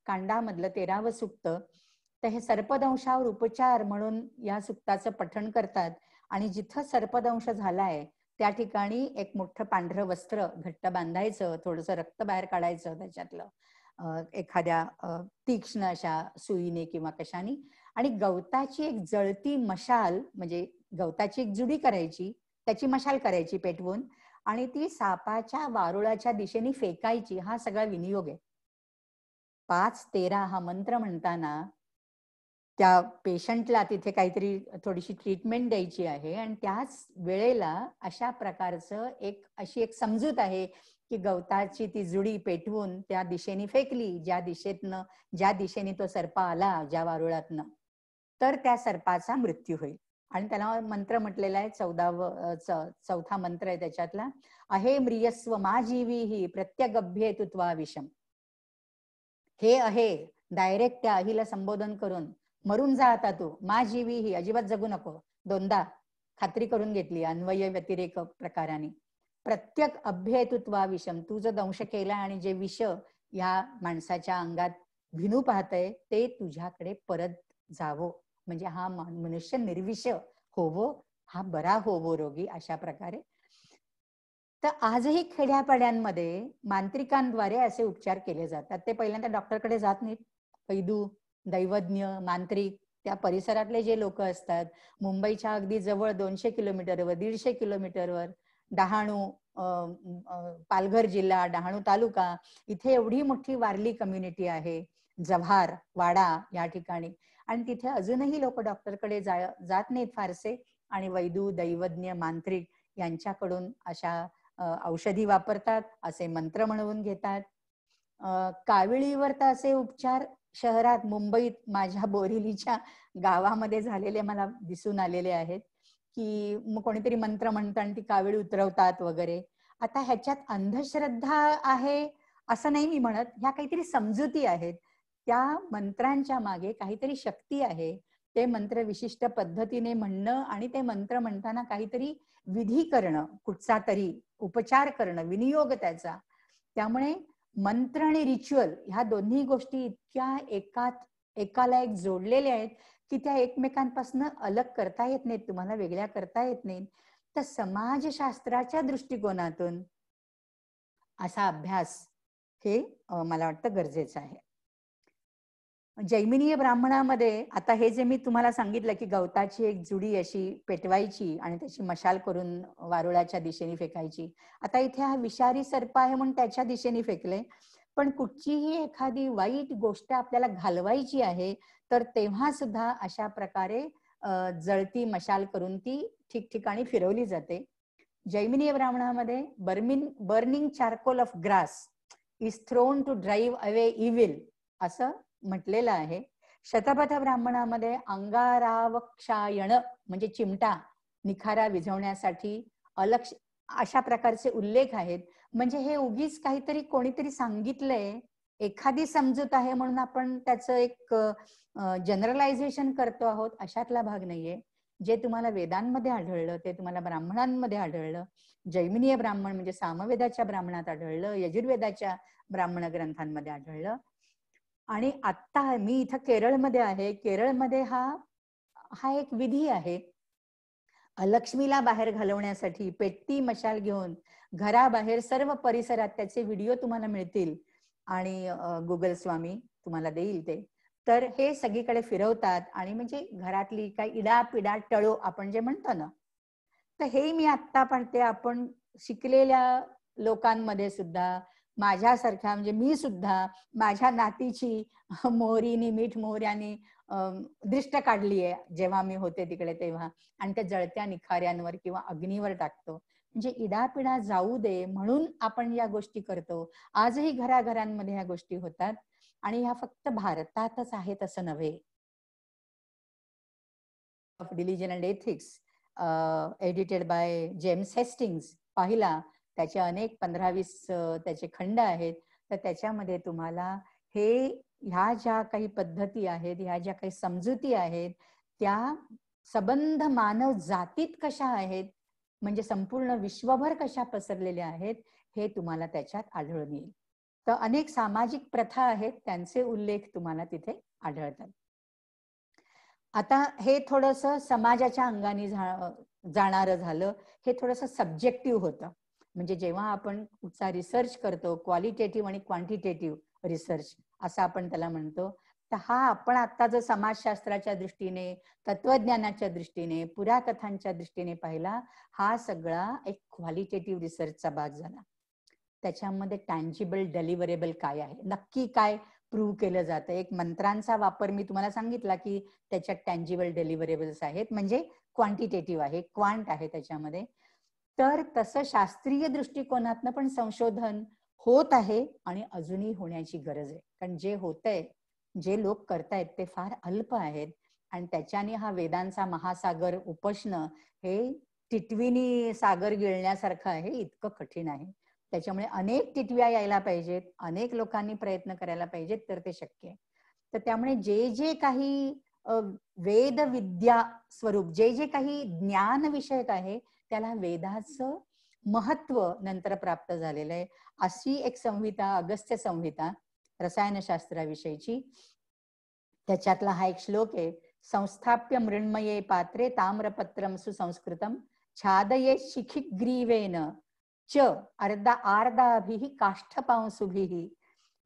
कांडामधलं 13वं सूक्त, तर हे सर्पदंशावर उपचार म्हणून या सूक्ताचं पठण करतात. आणि जिथं सर्पदंश झालाय त्या ठिकाणी एक मोठं पांढरं वस्त्र घट्ट बांधायचं, थोडंसं रक्त बाहेर काढायचं त्याच्यातलं एखाद्या तीक्ष्ण अशा सुईने किंवा कशाने, आणि गवताची एक जळती मशाल, म्हणजे गवताची एक जुडी करायची, त्याची मशाल करायची पेटवून, आणि ती सापाच्या वारुळाच्या दिशेने फेकायची. हा सगळा विनियोग आहे. 5-13 हा मंत्र म्हणताना त्या पेशंटला तिथे काहीतरी थोडीशी ट्रीटमेंट द्यायची आहे, आणि त्याच वेळेला अशा प्रकारचं अशी एक समजूत आहे की गवताची ती जुडी पेटवून त्या दिशेने फेकली, ज्या दिशेने तो सर्प आला, ज्या वारुळातनं, तर त्या सर्पाचा मृत्यू होईल. आणि त्याला मंत्र म्हटलेला आहे, 14वा मंत्र आहे त्याच्यातला, अहे म्रियस्व मा जीवी प्रत्यगभ्ये तुत्वा विषम. हे आहे डायरेक्ट त्या अहिला संबोधन करून, मरून जा आता तू, मा जीवी ही, अजिबात जगू नको. 2दा खात्री करून घेतली अन्वय व्यतिरेक प्रकाराने. प्रत्येक अभ्येतुत्वा विषम, तू जो दंश केला आणि जे विष या माणसाच्या अंगात भिनू पाहतय ते तुझ्याकडे परत जावो, म्हणजे हा मनुष्य निर्विष होवो, हा बरा होवो रोगी, अशा प्रकारे. तर आजही खेड्यापाड्यांमध्ये मांत्रिकांद्वारे असे उपचार केले जातात. ते पहिल्यांदा डॉक्टरकडे जात नाहीत. वैदू, दैवज्ञ, मांत्रिक, त्या परिसरातले जे लोक असतात, मुंबईच्या अगदी जवळ 200 किलोमीटरवर 150 किलोमीटरवर डहाणू, पालघर जिल्हा, डहाणू तालुका, इथे एवढी मोठी वारली कम्युनिटी आहे, जव्हार, वाडा या ठिकाणी, आणि तिथे अजूनही लोक डॉक्टरकडे जात नाहीत फारसे, आणि वैदू, दैवज्ञ, मांत्रिक यांच्याकडून अशा औषधी वापरतात, असे मंत्र म्हणून घेतात. काविळीवर तर असे उपचार शहरात, मुंबईत माझ्या बोरिवलीच्या गावामध्ये झालेले मला दिसून आलेले आहेत, की मग कोणीतरी मंत्र म्हणतं आणि ती काविळी उतरवतात वगैरे. आता ह्याच्यात अंधश्रद्धा आहे असं नाही मी म्हणत, ह्या काहीतरी समजुती आहेत. त्या मंत्रांच्या मागे काहीतरी शक्ती आहे. ते मंत्र विशिष्ट पद्धतीने म्हणणं आणि ते मंत्र म्हणताना काहीतरी विधी करणं, कुठचा तरी उपचार करणं, विनियोग त्याचा. त्यामुळे मंत्र आणि रिच्युअल ह्या दोन्ही गोष्टी इतक्या एकाला एक जोडलेल्या आहेत की त्या एकमेकांपासून अलग करता येत नाहीत, तुम्हाला वेगळ्या करता येत नाहीत. तर समाजशास्त्राच्या दृष्टिकोनातून असा अभ्यास हे मला वाटतं गरजेचं आहे. जैमिनीय ब्राह्मणामध्ये आता हे जे मी तुम्हाला सांगितलं की गवताची एक जुडी अशी पेटवायची आणि त्याची मशाल करून वारुळाच्या दिशेने फेकायची, आता इथे हा विषारी सर्प आहे म्हणून त्याच्या दिशेने फेकले. पण कुठचीही एखादी वाईट गोष्ट आपल्याला घालवायची आहे तर तेव्हा सुद्धा अशा प्रकारे जळती मशाल करून ती ठिकठिकाणी फिरवली जाते. जैमिनीय ब्राह्मणामध्ये burning charcoal of grass is thrown to drive away evil असं म्हटलेलं आहे. शतपथ ब्राह्मणामध्ये अंगारावक्षायण म्हणजे चिमटा निखारा विझवण्यासाठी अशा प्रकारचे उल्लेख आहेत. म्हणजे हे उगीच काहीतरी कोणीतरी सांगितलंय, एखादी समजूत आहे म्हणून आपण त्याचं एक जनरलायझेशन करतो आहोत, अशातला भाग नाहीये. जे तुम्हाला वेदांमध्ये आढळलं ते तुम्हाला ब्राह्मणांमध्ये आढळलं. जैमिनीय ब्राह्मण म्हणजे सामवेदाच्या ब्राह्मणात आढळलं, यजुर्वेदाच्या ब्राह्मण ग्रंथांमध्ये आढळलं. आणि आता मी इथं केरळमध्ये आहे. केरळमध्ये हा एक विधी आहे. लक्ष्मीला बाहेर घालवण्यासाठी पेट्टी मशाल घेऊन घराबाहेर सर्व परिसरात त्याचे व्हिडिओ तुम्हाला मिळतील आणि गुगल स्वामी तुम्हाला देईल ते. तर हे सगळीकडे फिरवतात आणि म्हणजे घरातली काही इडापिडा टळो आपण जे म्हणतो ना, तर हे मी आत्ता पाहते आपण शिकलेल्या लोकांमध्ये सुद्धा, माझ्यासारख्या म्हणजे मी सुद्धा माझ्या नातीची मोहरीने मीठ मोहऱ्याने दृष्ट काढली आहे जेव्हा मी होते तिकडे तेव्हा, आणि त्या जळत्या निखाऱ्यांवर किंवा अग्नीवर टाकतो. म्हणजे इडापिडा जाऊ दे म्हणून आपण या गोष्टी करतो. आजही घराघरांमध्ये ह्या गोष्टी होतात आणि ह्या फक्त भारतातच आहेत असं नव्हे. Of religion and ethics edited by James Hastings पाहिला, त्याचे अनेक 15-20 त्याचे खंड आहेत. तर त्याच्यामध्ये तुम्हाला हे ह्या ज्या काही पद्धती आहेत, ह्या ज्या काही समजुती आहेत, त्या सबंध मानव जातीत कशा आहेत, म्हणजे संपूर्ण विश्वभर कशा पसरलेल्या आहेत, हे तुम्हाला त्याच्यात आढळून येईल. तर अनेक सामाजिक प्रथा आहेत, त्यांचे उल्लेख तुम्हाला तिथे आढळतात. आता हे थोडस समाजाच्या अंगाने जाणारं झालं. हे थोडंसं सब्जेक्टिव्ह होतं. म्हणजे जेव्हा आपण कुठचा रिसर्च करतो, क्वालिटेटिव्ह आणि क्वांटिटेटिव्ह रिसर्च असं आपण त्याला म्हणतो, तर हा आपण आता जर समाजशास्त्राच्या दृष्टीने, तत्वज्ञानाच्या दृष्टीने, पुराकथांच्या दृष्टीने पाहिला, हा सगळा एक क्वालिटेटिव्ह रिसर्चचा भाग झाला. त्याच्यामध्ये टँजिबल डेलिव्हरेबल काय आहे, नक्की काय प्रूव्ह केलं जातं. एक मंत्रांचा वापर मी तुम्हाला सांगितला की त्याच्यात टँजिबल डेलिव्हरेबल्स आहेत, म्हणजे क्वांटिटेटिव्ह आहे, क्वांट आहे त्याच्यामध्ये. तर तसं शास्त्रीय दृष्टिकोनातनं पण संशोधन होत आहे आणि अजूनही होण्याची गरज आहे. कारण जे होतंय, जे लोक करतायत ते फार अल्प आहेत आणि त्याच्याने हा वेदांचा महासागर उपसणं हे टिटवीनी सागर गिळण्यासारखं आहे, इतकं कठीण आहे. त्याच्यामुळे अनेक टिटव्या यायला पाहिजेत, अनेक लोकांनी प्रयत्न करायला पाहिजेत, तर ते शक्य आहे. तर त्यामुळे जे जे काही वेद विद्या स्वरूप, जे जे काही ज्ञान विषयक आहे, त्याला वेदाचं महत्व नंतर प्राप्त झालेलं आहे. अशी एक संहिता, अगस्त्य संहिता रसायनशास्त्राविषयीची, त्याच्यातला हा एक श्लोक आहे. संस्थाप्य मृण्मये पात्रे ताम्रपत्रम सुसंस्कृतम छादये शिखिग्रीवेन च आर्दाभिः काष्ठपांसुभिः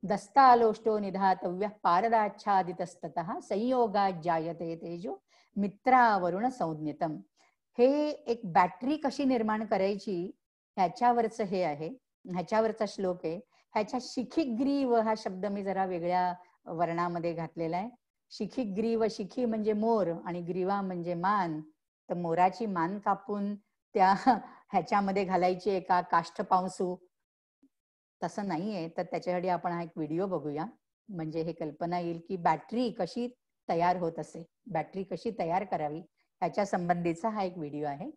दस्तालोष्टो निधातव्यः पारदाच्छादितस्ततः संयोगात् जायते तेजो मित्रावरुण संज्ञितम. हे एक बॅटरी कशी निर्माण करायची ह्याच्यावरचं हे आहे, ह्याच्यावरचा श्लोक आहे. ह्याच्या शिखिग्रीव हा शब्द मी जरा वेगळ्या वर्णामध्ये घातलेला आहे. शिखिग्रीव, शिखी म्हणजे मोर आणि ग्रीवा म्हणजे मान. तर मोराची मान कापून त्या ह्याच्यामध्ये घालायची एका काष्ठपांसू, तसं नाहीये. तर त्याच्यासाठी आपण हा एक व्हिडिओ बघूया, म्हणजे हे कल्पना येईल की बॅटरी कशी तयार होत असे, बॅटरी कशी तयार करावी ह्याच्या संबंधीचा हा एक व्हिडिओ आहे.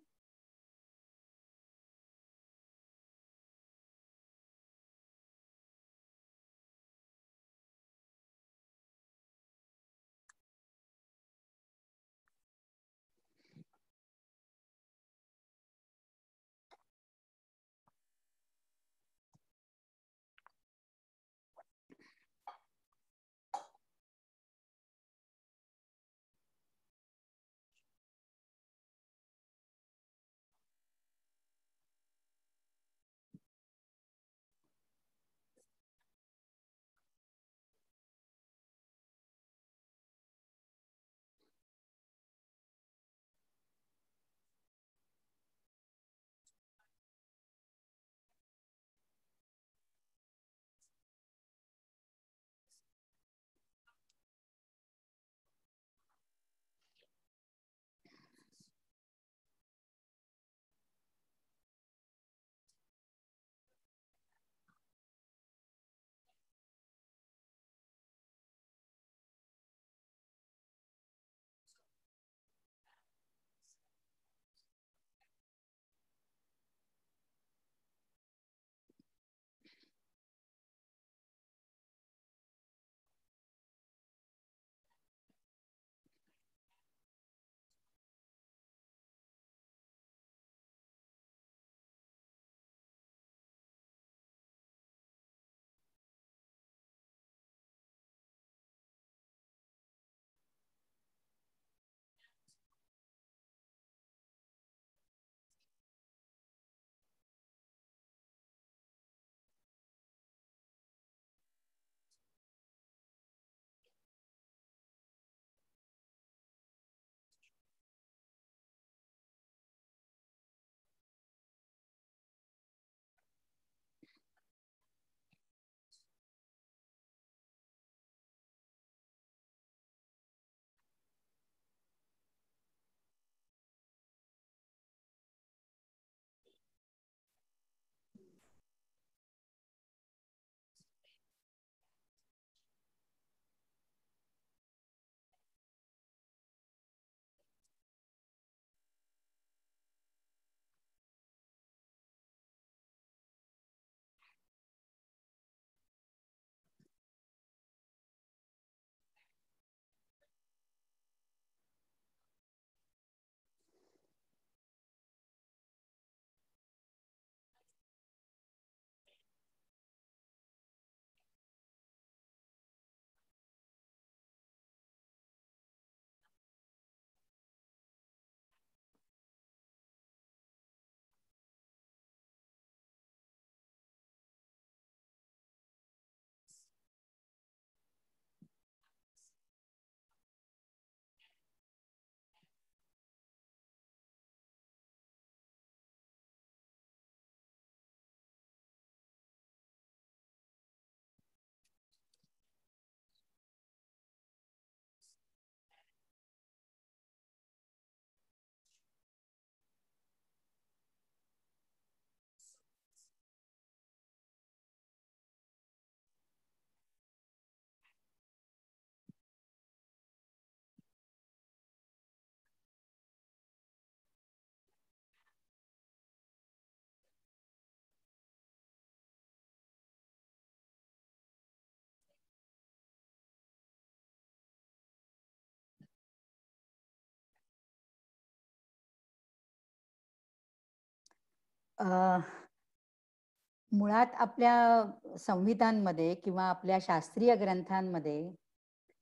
मुळात आपल्या संहितांमध्ये किंवा आपल्या शास्त्रीय ग्रंथांमध्ये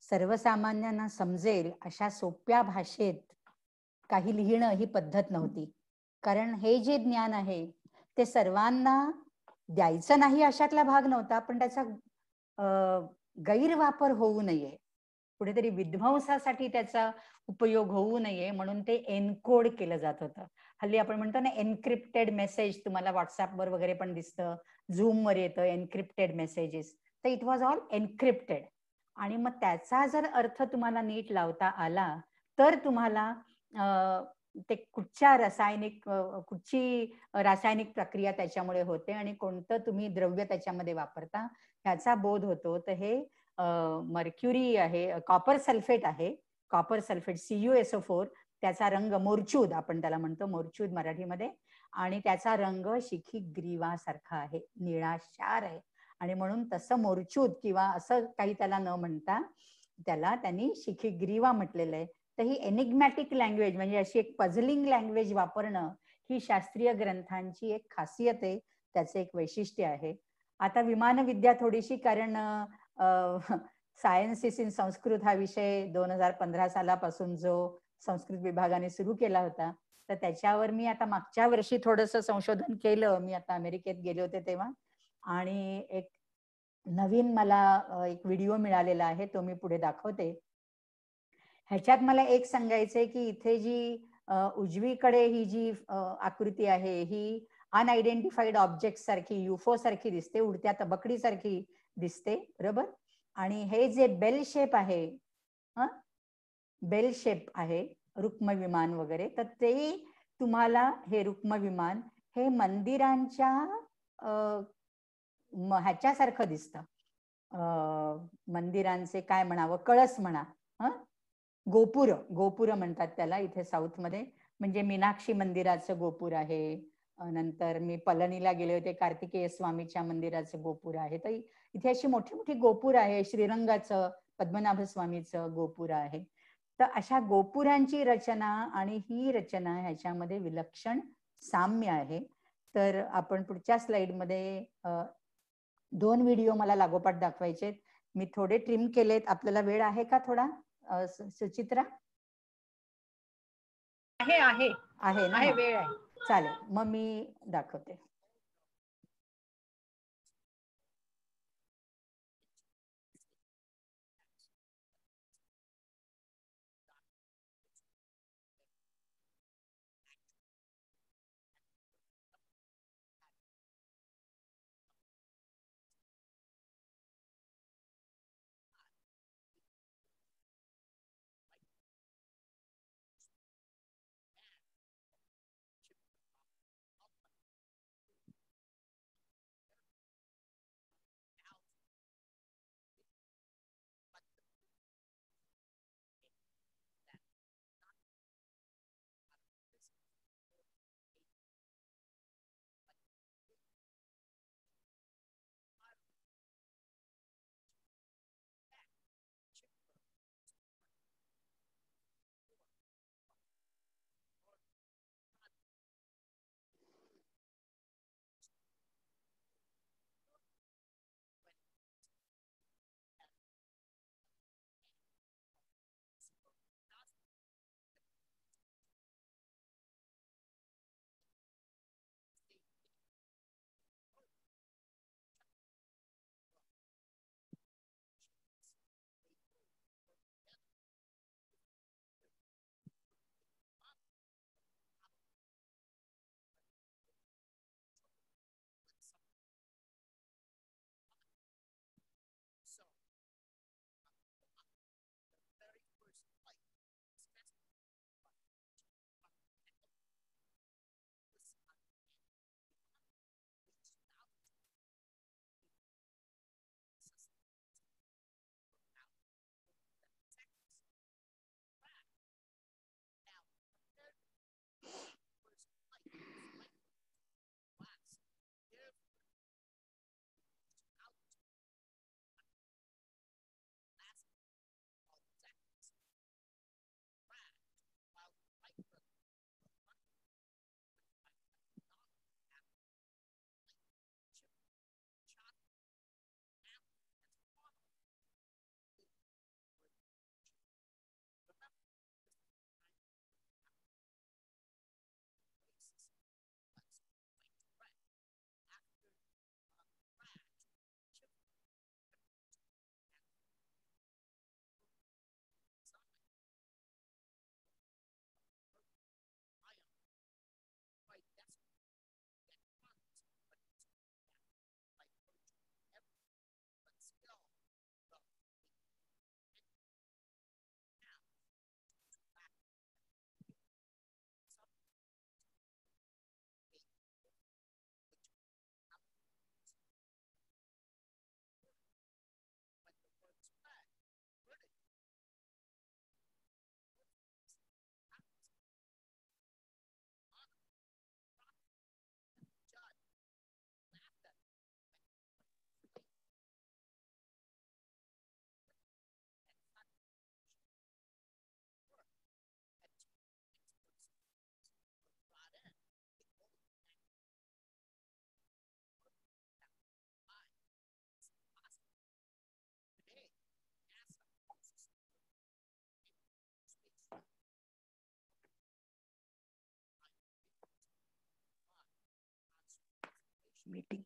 सर्वसामान्यांना समजेल अशा सोप्या भाषेत काही लिहिणं ही पद्धत नव्हती. कारण हे जे ज्ञान आहे ते सर्वांना द्यायचं नाही अशातला भाग नव्हता, पण त्याचा गैरवापर होऊ नये, कुठेतरी विध्वंसासाठी त्याचा उपयोग होऊ नये म्हणून ते एनकोड केलं जात होतं. हल्ली आपण म्हणतो ना एनक्रिप्टेड मेसेज, तुम्हाला व्हॉट्सअपवर वगैरे पण दिसतं, झूमवर येतं एनक्रिप्टेड मेसेजेस. तर इट वॉज ऑल एनक्रिप्टेड. आणि मग त्याचा जर अर्थ तुम्हाला नीट लावता आला तर तुम्हाला ते कुठची रासायनिक प्रक्रिया त्याच्यामुळे होते आणि कोणतं तुम्ही द्रव्य त्याच्यामध्ये वापरता ह्याचा बोध होतो. तर हे मर्क्युरी आहे, कॉपर सल्फेट आहे, कॉपर सल्फेट CuSO4, त्याचा रंग मोरचूद आपण त्याला म्हणतो, मोरचूद मराठीमध्ये, आणि त्याचा रंग शिखी ग्रीवासारखा आहे, निळाशार आहे. आणि म्हणून तसं मोरचूद किंवा असं काही त्याला न म्हणता त्याला त्यांनी शिखी ग्रीवा म्हटलेलं आहे. तर ही एनिग्मॅटिक लँग्वेज म्हणजे अशी एक पझलिंग लँग्वेज वापरणं ही शास्त्रीय ग्रंथांची एक खासियत आहे, त्याचं एक वैशिष्ट्य आहे. आता विमानविद्या थोडीशी, कारण सायन्सेस इन संस्कृत हा विषय 2015 सालापासून जो संस्कृत विभागाने सुरू केला होता, तर त्याच्यावर मी आता मागच्या वर्षी थोडंसं संशोधन केलं. मी आता अमेरिकेत गेले होते तेव्हा, आणि एक नवीन मला एक व्हिडिओ मिळालेला आहे, तो मी पुढे दाखवते. ह्याच्यात मला एक सांगायचंय की इथे जी उजवीकडे ही जी आकृती आहे ही अनआयडेंटिफाईड ऑब्जेक्ट सारखी, युफो सारखी दिसते, उडत्या तबकडी सारखी दिसते, बरोबर. आणि हे जे बेल शेप आहे, बेल शेप आहे, रुक्म विमान वगैरे, तर ते तुम्हाला हे रुक्म विमान हे मंदिरांच्या ह्याच्यासारखं दिसतं, मंदिरांचे काय म्हणावं, कळस म्हणा, गोपुर म्हणतात त्याला इथे साऊथ मध्ये. म्हणजे मीनाक्षी मंदिराचं गोपूर आहे, नंतर मी पलनीला गेले होते, कार्तिकेय स्वामीच्या मंदिराचं गोपूर आहे. तर इथे अशी मोठी मोठी गोपूर आहे, श्रीरंगाचं, पद्मनाभ स्वामीचं गोपूर आहे. तर अशा गोपुरांची रचना आणि ही रचना ह्याच्यामध्ये विलक्षण साम्य आहे. तर आपण पुढच्या स्लाइडमध्ये 2 व्हिडिओ मला लागोपाठ दाखवायचे, मी थोडे ट्रिम केलेत. आपल्याला वेळ आहे का थोडा, सुचित्रा? आहे ना, वेळ आहे. चालेल, मग मी दाखवते.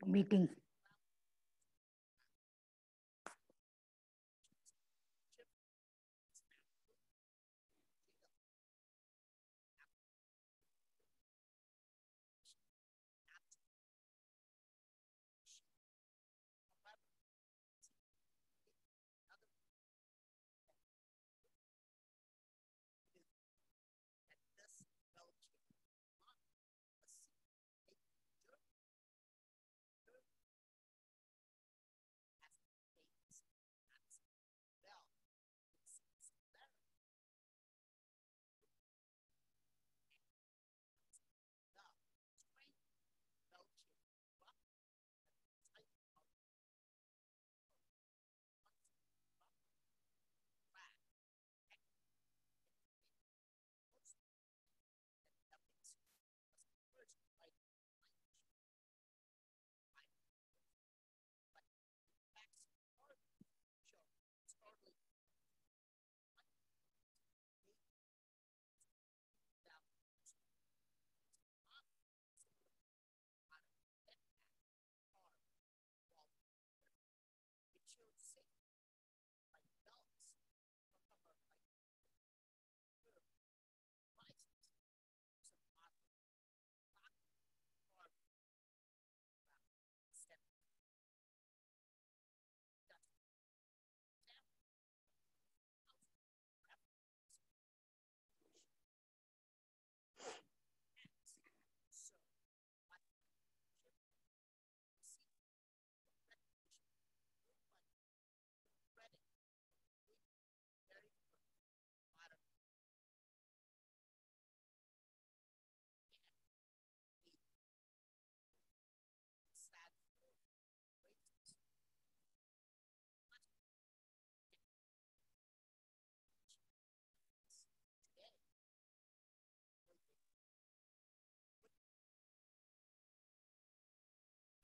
मीटिंग.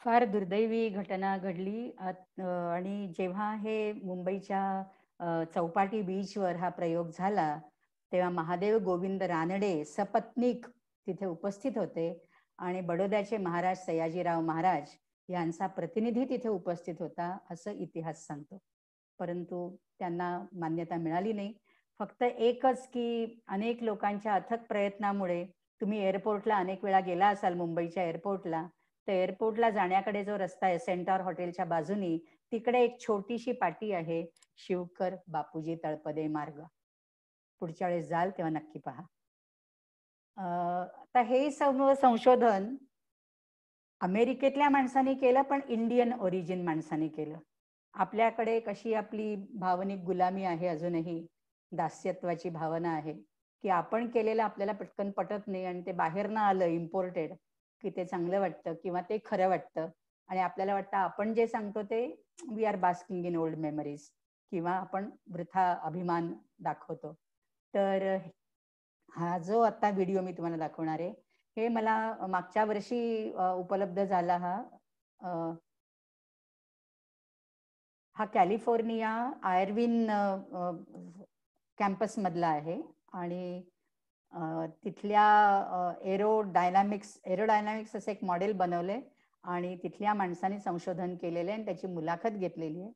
फार दुर्दैवी घटना घडली आणि जेव्हा हे मुंबईच्या चौपाटी बीचवर हा प्रयोग झाला तेव्हा महादेव गोविंद रानडे सपत्नीक तिथे उपस्थित होते आणि बडोद्याचे महाराज सयाजीराव महाराज यांचा प्रतिनिधी तिथे उपस्थित होता असं इतिहास सांगतो. परंतु त्यांना मान्यता मिळाली नाही. फक्त एकच की अनेक लोकांच्या अथक प्रयत्नामुळे तुम्ही एअरपोर्टला अनेक वेळा गेला असाल मुंबईच्या एअरपोर्टला, तर एअरपोर्टला जाण्याकडे जो रस्ता आहे सेंटॉर हॉटेलच्या बाजूनी तिकडे एक छोटीशी पाटी आहे, शिवकर बापूजी तळपदे मार्ग. पुढच्या वेळेस जाल तेव्हा नक्की पहा. आता हे संशोधन अमेरिकेतल्या माणसांनी केलं पण इंडियन ओरिजिन माणसांनी केलं. आपल्याकडे कशी आपली भावनिक गुलामी आहे, अजूनही दास्यत्वाची भावना आहे की आपण केलेलं आपल्याला पटकन पटत नाही आणि ते बाहेरनं आलं इम्पोर्टेड की ते चांगलं वाटतं किंवा ते खरं वाटतं आणि आपल्याला वाटतं आपण जे सांगतो ते we are basking in old memories किंवा आपण वृथा अभिमान दाखवतो. तर हा जो आता व्हिडिओ मी तुम्हाला दाखवणार आहे हे मला मागच्या वर्षी उपलब्ध झाला. हा कॅलिफोर्निया आयर्विन कॅम्पस मधला आहे आणि तिथल्या एरोडायनामिक्स असं एक मॉडेल बनवलंय आणि तिथल्या माणसांनी संशोधन केलेलं आहे आणि त्याची मुलाखत घेतलेली आहे.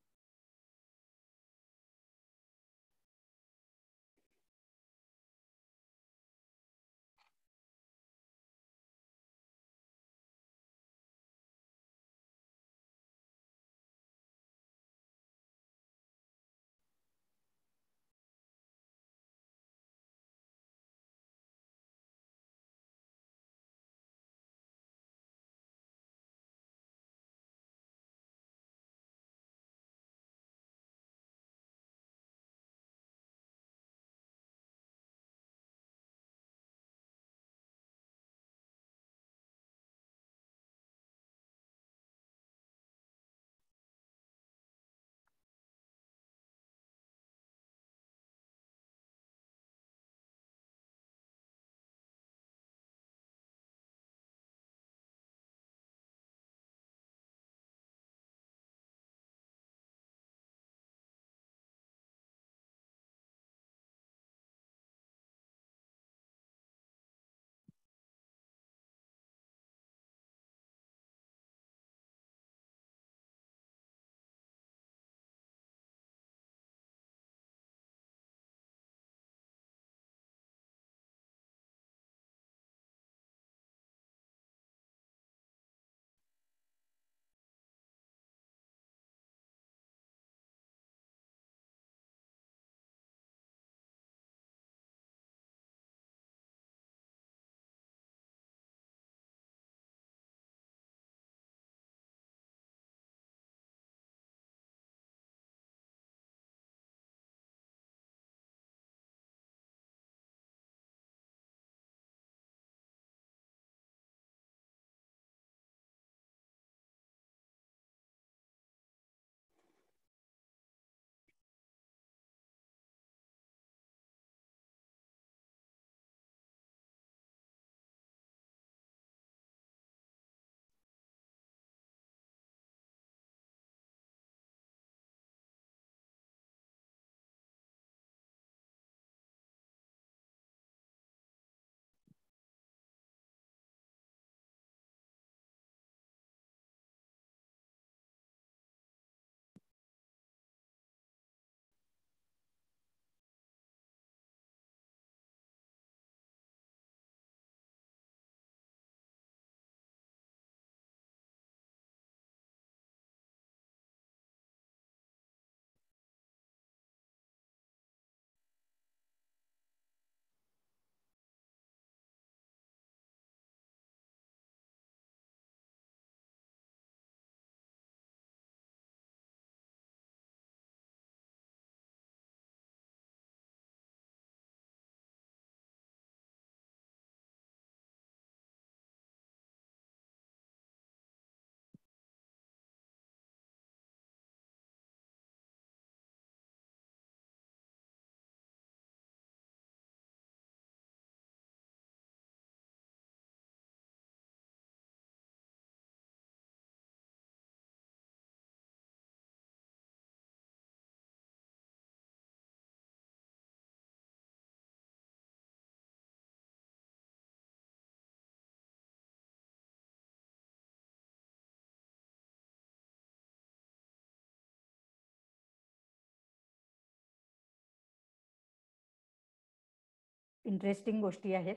इंटरेस्टिंग गोष्टी आहेत.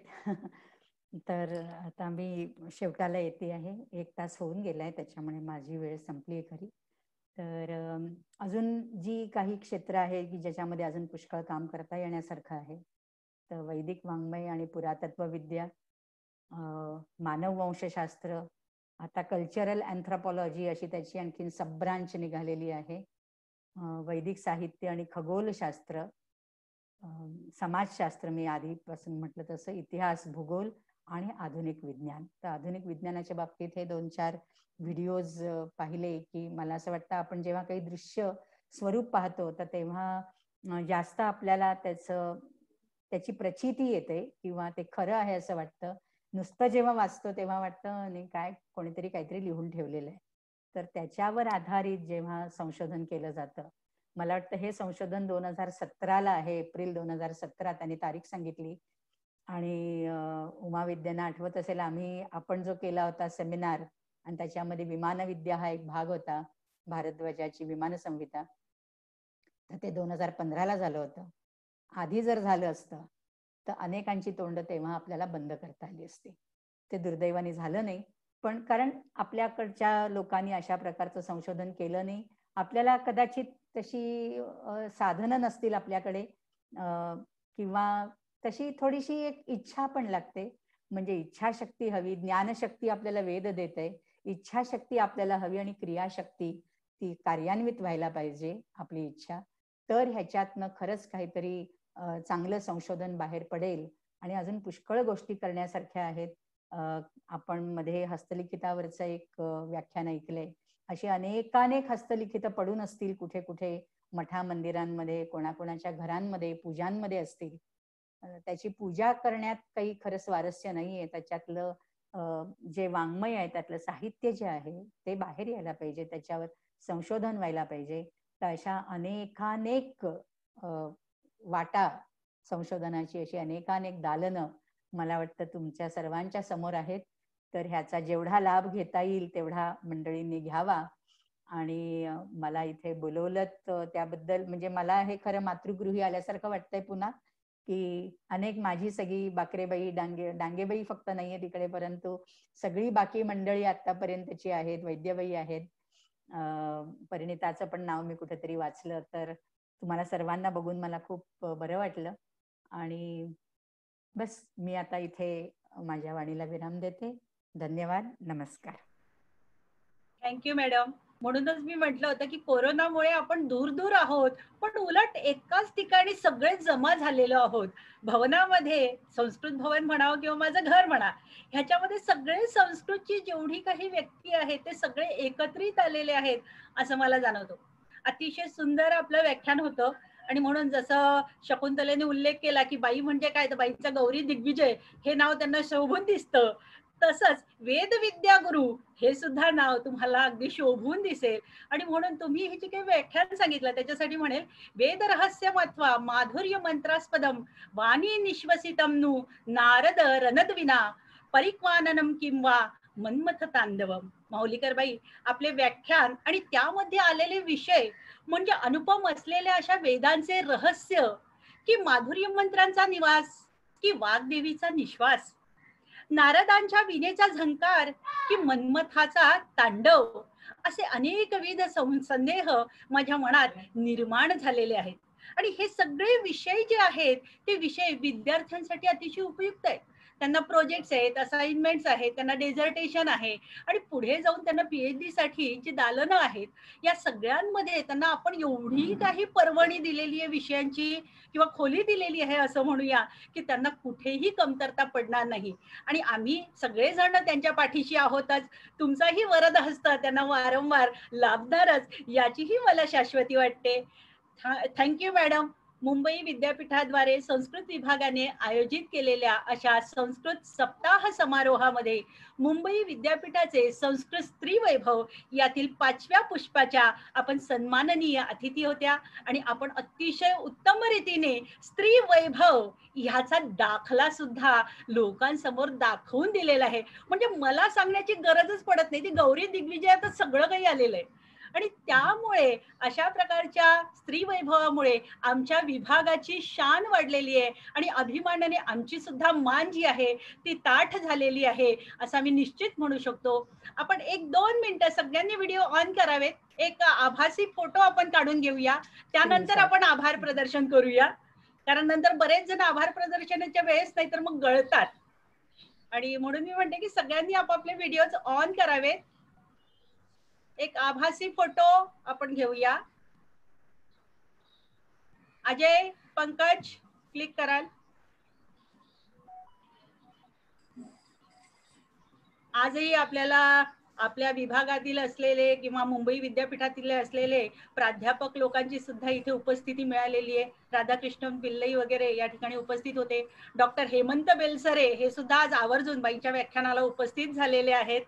तर आता मी शेवटाला येते आहे. 1 तास होऊन गेलाय, त्याच्यामुळे माझी वेळ संपली आहे खरी. तर अजून जी काही क्षेत्र आहे की ज्याच्यामध्ये अजून पुष्कळ काम करता येण्यासारखं आहे, तर वैदिक वाङ्मय आणि पुरातत्वविद्या, मानववंशशास्त्र, आता कल्चरल अँथ्रोपॉलॉजी अशी त्याची आणखीन सब ब्रांच निघालेली आहे, वैदिक साहित्य आणि खगोलशास्त्र, समाजशास्त्र, मी आधीपासून म्हटलं तसं, इतिहास, भूगोल आणि आधुनिक विज्ञान. तर आधुनिक विज्ञानाच्या बाबतीत हे 2-4 व्हिडिओज पाहिले की मला असं वाटतं आपण जेव्हा काही दृश्य स्वरूप पाहतो तर तेव्हा जास्त आपल्याला त्याची प्रचिती येते किंवा ते खरं आहे असं वाटतं. नुसतं जेव्हा वाचतो तेव्हा वाटतं नाही काय कोणीतरी काहीतरी लिहून ठेवलेलं आहे. तर त्याच्यावर आधारित जेव्हा संशोधन केलं जातं, मला वाटतं हे संशोधन 2017ला आहे, एप्रिल 2017 त्यांनी तारीख सांगितली. आणि उमाविद्यांना आठवत असेल आपण जो केला होता सेमिनार आणि त्याच्यामध्ये विमानविद्या हा एक भाग होता, भारद्वाजाची विमान संहिता, तर ते 2015ला झालं होतं. आधी जर झालं असतं तर अनेकांची तोंड तेव्हा आपल्याला बंद करता आली असती. ते दुर्दैवाने झालं नाही, पण कारण आपल्याकडच्या लोकांनी अशा प्रकारचं संशोधन केलं नाही. आपल्याला कदाचित तशी साधनं नसतील आपल्याकडे, किंवा तशी थोडीशी एक इच्छा पण लागते. म्हणजे इच्छाशक्ती हवी, ज्ञानशक्ती आपल्याला वेद देते, इच्छाशक्ती आपल्याला हवी आणि क्रियाशक्ती ती कार्यान्वित व्हायला पाहिजे आपली इच्छा. तर ह्याच्यातनं खरंच काहीतरी चांगलं संशोधन बाहेर पडेल. आणि अजून पुष्कळ गोष्टी करण्यासारख्या आहेत. आपण मध्ये हस्तलिखितावरचं एक व्याख्यान ऐकलंय. अशी अनेकानेक हस्तलिखितं पडून असतील कुठे कुठे, मठा मंदिरांमध्ये, कोणाकोणाच्या घरांमध्ये, पूजांमध्ये असतील. त्याची पूजा करण्यात काही खरं स्वारस्य नाहीये. त्याच्यातलं जे वाङ्मय आहे, त्यातलं साहित्य जे आहे ते बाहेर यायला पाहिजे, त्याच्यावर संशोधन व्हायला पाहिजे. तर अशा अनेकानेक वाटा संशोधनाची, अशी अनेकानेक दालनं मला वाटतं तुमच्या सर्वांच्या समोर आहेत. तर ह्याचा जेवढा लाभ घेता येईल तेवढा मंडळींनी घ्यावा. आणि मला इथे बोलवलं त्याबद्दल म्हणजे मला हे खरं मातृगृही आल्यासारखं वाटतंय पुन्हा, की अनेक माझी सगळी बाकरेबाई, डांगेबाई फक्त नाहीये तिकडे, परंतु सगळी बाकी मंडळी आतापर्यंतची आहेत. वैद्यबाई आहेत, परिणिताचं पण नाव मी कुठेतरी वाचलं. तर तुम्हाला सर्वांना बघून मला खूप बरं वाटलं. आणि बस मी आता इथे माझ्या वाणीला विराम देते. धन्यवाद, नमस्कार. Thank you madam. म्हणूनच मी म्हटलं होतं की कोरोनामुळे आपण दूर दूर आहोत, पण उलट एकाच ठिकाणी सगळे जमा झालेलो आहोत. भवनामध्ये, संस्कृत भवन म्हणावं किंवा माझं घर म्हणा, ह्याच्यामध्ये सगळे संस्कृतची जेवढी काही व्यक्ती आहेत ते सगळे एकत्रित आलेले आहेत असं मला जाणवतं. अतिशय सुंदर आपलं व्याख्यान होतं. आणि म्हणून जसं शकुंतलेने उल्लेख केला की बाई म्हणजे काय, तर बाईचा गौरी दिग्विजय हे नाव त्यांना शोभून दिसतं. तसंच वेदविद्या गुरु हे सुद्धा नाव तुम्हाला अगदी शोभून दिसेल. आणि म्हणून तुम्ही हे जे काही व्याख्यान सांगितलं त्याच्यासाठी म्हणेल, वेद रहस्य मत्वा माधुर्य मंत्रास्पदम वाणी निश्वसितम नु नारद रणद्विना परिक्वाननम किंवा मन्मथ तांडवम. माऊलीकर बाई, आपले व्याख्यान आणि त्यामध्ये आलेले विषय म्हणजे अनुपम असलेले अशा वेदांचे रहस्य, की माधुर्य मंत्रांचा निवास, की वाग्देवीचा निश्वास, नारदांच्या विनेचा झंकार, की मन्मथाचा तांडव, असे अनेकविध संदेह माझ्या मनात निर्माण झालेले आहेत. आणि हे सगळे विषय जे आहेत ते विषय विद्यार्थ्यांसाठी अतिशय उपयुक्त आहेत. त्यांना प्रोजेक्ट्स आहेत, असाइनमेंट्स आहेत, त्यांना डेझर्टेशन आहे, आणि पुढे जाऊन त्यांना PhD साठी जी दालनं आहेत, या सगळ्यांमध्ये त्यांना आपण एवढी काही पर्वणी दिलेली आहे विषयांची, किंवा खोली दिलेली आहे असं म्हणूया, की त्यांना कुठेही कमतरता पडणार नाही. आणि आम्ही सगळेजण त्यांच्या पाठीशी आहोतच. तुमचाही वरद हस्त त्यांना वारंवार लाभणारच, याचीही मला शाश्वती वाटते. Thank you madam. मुंबई विद्यापीठाद्वारे संस्कृत विभागाने आयोजित केलेल्या अशा संस्कृत सप्ताह समारोहामध्ये मुंबई विद्यापीठाचे संस्कृत स्त्री वैभव यातील 5व्या पुष्पाच्या आपण सन्माननीय अतिथी होत्या. आणि आपण अतिशय उत्तम रीतीने स्त्री वैभव ह्याचा दाखला सुद्धा लोकांसमोर दाखवून दिलेला आहे. म्हणजे मला सांगण्याची गरजच पडत नाही, ती गौरी दिग्विजयातच सगळं काही आलेलं आहे. आणि त्यामुळे अशा प्रकारच्या स्त्री वैभवामुळे आमच्या विभागाची शान वाढलेली आहे आणि अभिमानाने आमची सुद्धा मान जी आहे ती ताठ झालेली आहे असं आम्ही निश्चित म्हणू शकतो. आपण 1-2 मिनिटं सगळ्यांनी व्हिडिओ ऑन करावेत. एक आभासी फोटो आपण काढून घेऊया, त्यानंतर आपण आभार प्रदर्शन करूया. कारण नंतर बरेच जण आभार प्रदर्शनाच्या वेळेस नाही तर मग गळतात. आणि म्हणून मी म्हणते की सगळ्यांनी आपापले व्हिडिओज ऑन करावेत. एक आभासी फोटो आपण घेऊया. अजय, पंकज क्लिक कराल. आजही आपल्याला आपल्या विभागातील असलेले किंवा मुंबई विद्यापीठातील असलेले प्राध्यापक लोकांची सुद्धा इथे उपस्थिती मिळालेली आहे. राधाकृष्णन पिल्लई वगैरे या ठिकाणी उपस्थित होते. डॉक्टर हेमंत बेलसरे हे सुद्धा आज आवर्जून बाईंच्या व्याख्यानाला उपस्थित झालेले आहेत.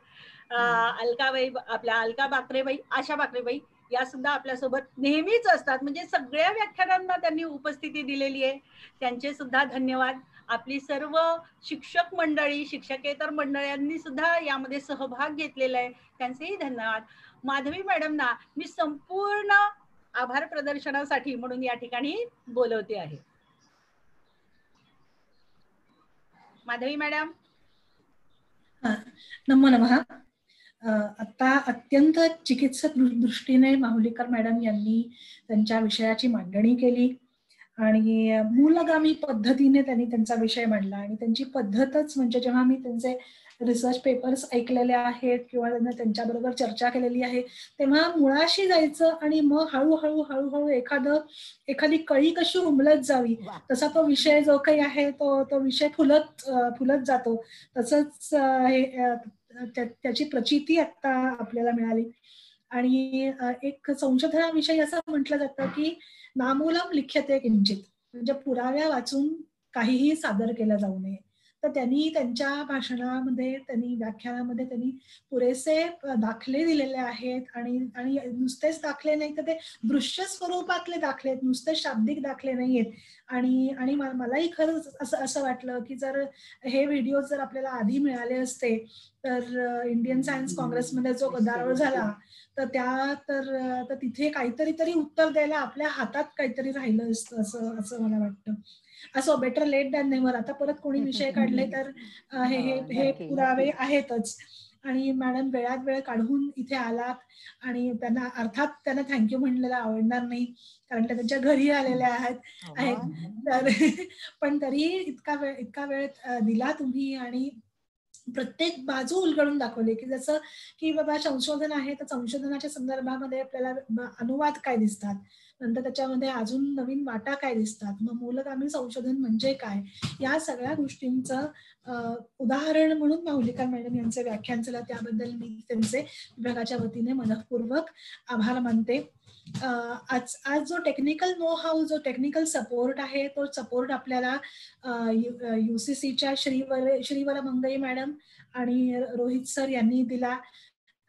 अलकाबाई, आपल्या अलका बाकरेबाई, आशा बाकरेबाई या सुद्धा आपल्यासोबत नेहमीच असतात. म्हणजे सगळ्या व्याख्यानांना त्यांनी उपस्थिती दिलेली आहे. त्यांचे सुद्धा धन्यवाद. आपली सर्व शिक्षक मंडळी, शिक्षकेतर मंडळांनी सुद्धा यामध्ये सहभाग घेतलेला आहे, त्यांचेही धन्यवाद. माधवी मॅडमना मी संपूर्ण आभार प्रदर्शनासाठी म्हणून या ठिकाणी बोलवते आहे. माधवी मॅडम. नमो नमः. आता अत्यंत चिकित्सक दृष्टीने माहुलीकर मॅडम यांनी त्यांच्या विषयाची मांडणी केली आणि मूलगामी पद्धतीने त्यांनी त्यांचा विषय मांडला आणि त्यांची पद्धतच म्हणजे जेव्हा मी त्यांचे रिसर्च पेपर्स ऐकलेले आहेत किंवा त्यांच्याबरोबर चर्चा केलेली आहे तेव्हा मुळाशी जायचं आणि मग हळूहळू हळूहळू एखादी कळी कशी उमलत जावी तसा तो विषय जो काही आहे तो विषय फुलत जातो. तसंच त्याची प्रचिती आता आपल्याला मिळाली. आणि एक संशोधनाविषयी असं म्हटलं जातं की नामूलम लिख्यते किंचित, म्हणजे पुराव्या वाचून काहीही सादर केलं जाऊ नये. तर त्यांनी त्यांच्या भाषणामध्ये व्याख्यानामध्ये त्यांनी पुरेसे दाखले दिलेले आहेत आणि नुसतेच दाखले नाही तर ते दृश्य स्वरूपातले दाखले आहेत, नुसते शाब्दिक दाखले नाही आहेत. आणि मलाही खरंच असं वाटलं की जर हे व्हिडिओ जर आपल्याला आधी मिळाले असते तर इंडियन सायन्स काँग्रेसमध्ये जो गदारोळ झाला तर तिथे काहीतरी तरी उत्तर द्यायला आपल्या हातात काहीतरी राहिलं असतं असं मला वाटतं. असो, बेटर लेट दॅन नेव्हर. आता परत कोणी विषय काढले तर हे पुरावे आहेतच. आणि मॅडम वेळात वेळ काढून इथे आलात आणि त्यांना थँक्यू म्हणलेला आवडणार नाही कारण त्या त्यांच्या घरी आलेल्या आहेत तर पण तरी इतका वेळ दिला तुम्ही आणि प्रत्येक बाजू उलगडून दाखवली की जसं की बाबा संशोधन आहे तर संशोधनाच्या संदर्भामध्ये आपल्याला अनुवाद काय दिसतात, नंतर त्याच्यामध्ये अजून नवीन वाटा काय दिसतात, मग मूलगामी संशोधन म्हणजे काय, या सगळ्या गोष्टींचं उदाहरण म्हणून माहुलीकर मॅडम यांचे व्याख्यान झालं. त्याबद्दल मी त्यांचे विभागाच्या वतीने मनःपूर्वक आभार मानते. आज जो टेक्निकल नो हाऊ, जो टेक्निकल सपोर्ट आहे तो सपोर्ट आपल्याला UCCच्या श्रीवरा मंगई मॅडम आणि रोहित सर यांनी दिला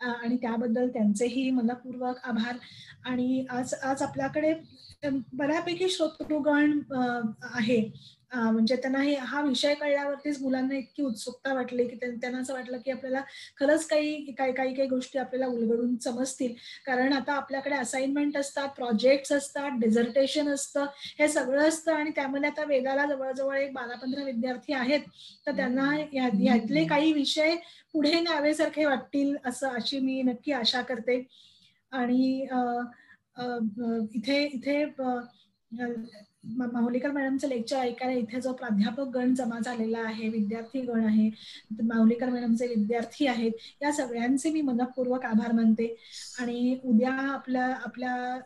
आणि त्याबद्दल त्यांचेही मनःपूर्वक आभार. आणि आज आपल्याकडे बऱ्यापैकी श्रोतृगण आहे, म्हणजे त्यांना हा विषय कळल्यावरतीच मुलांना इतकी उत्सुकता वाटली की त्यांना असं वाटलं की आपल्याला खरंच काही गोष्टी आपल्याला उलगडून समजतील. कारण आता आपल्याकडे असाइनमेंट असतात, प्रोजेक्ट्स असतात, डिझर्टेशन असतं, हे सगळं असतं आणि त्यामध्ये आता वेदाला जवळजवळ 12-15 विद्यार्थी आहेत तर त्यांना यातले काही विषय पुढे न्यावेसारखे वाटतील अशी मी नक्की आशा करते. आणि इथे माहुलीकर मॅडमचं लेक्चर ऐकायला इथे जो प्राध्यापक गण जमा झालेला आहे, विद्यार्थी गण आहे, माहुलीकर मॅडमचे विद्यार्थी आहेत, या सगळ्यांचे मी मनःपूर्वक आभार मानते. आणि उद्या आपल्या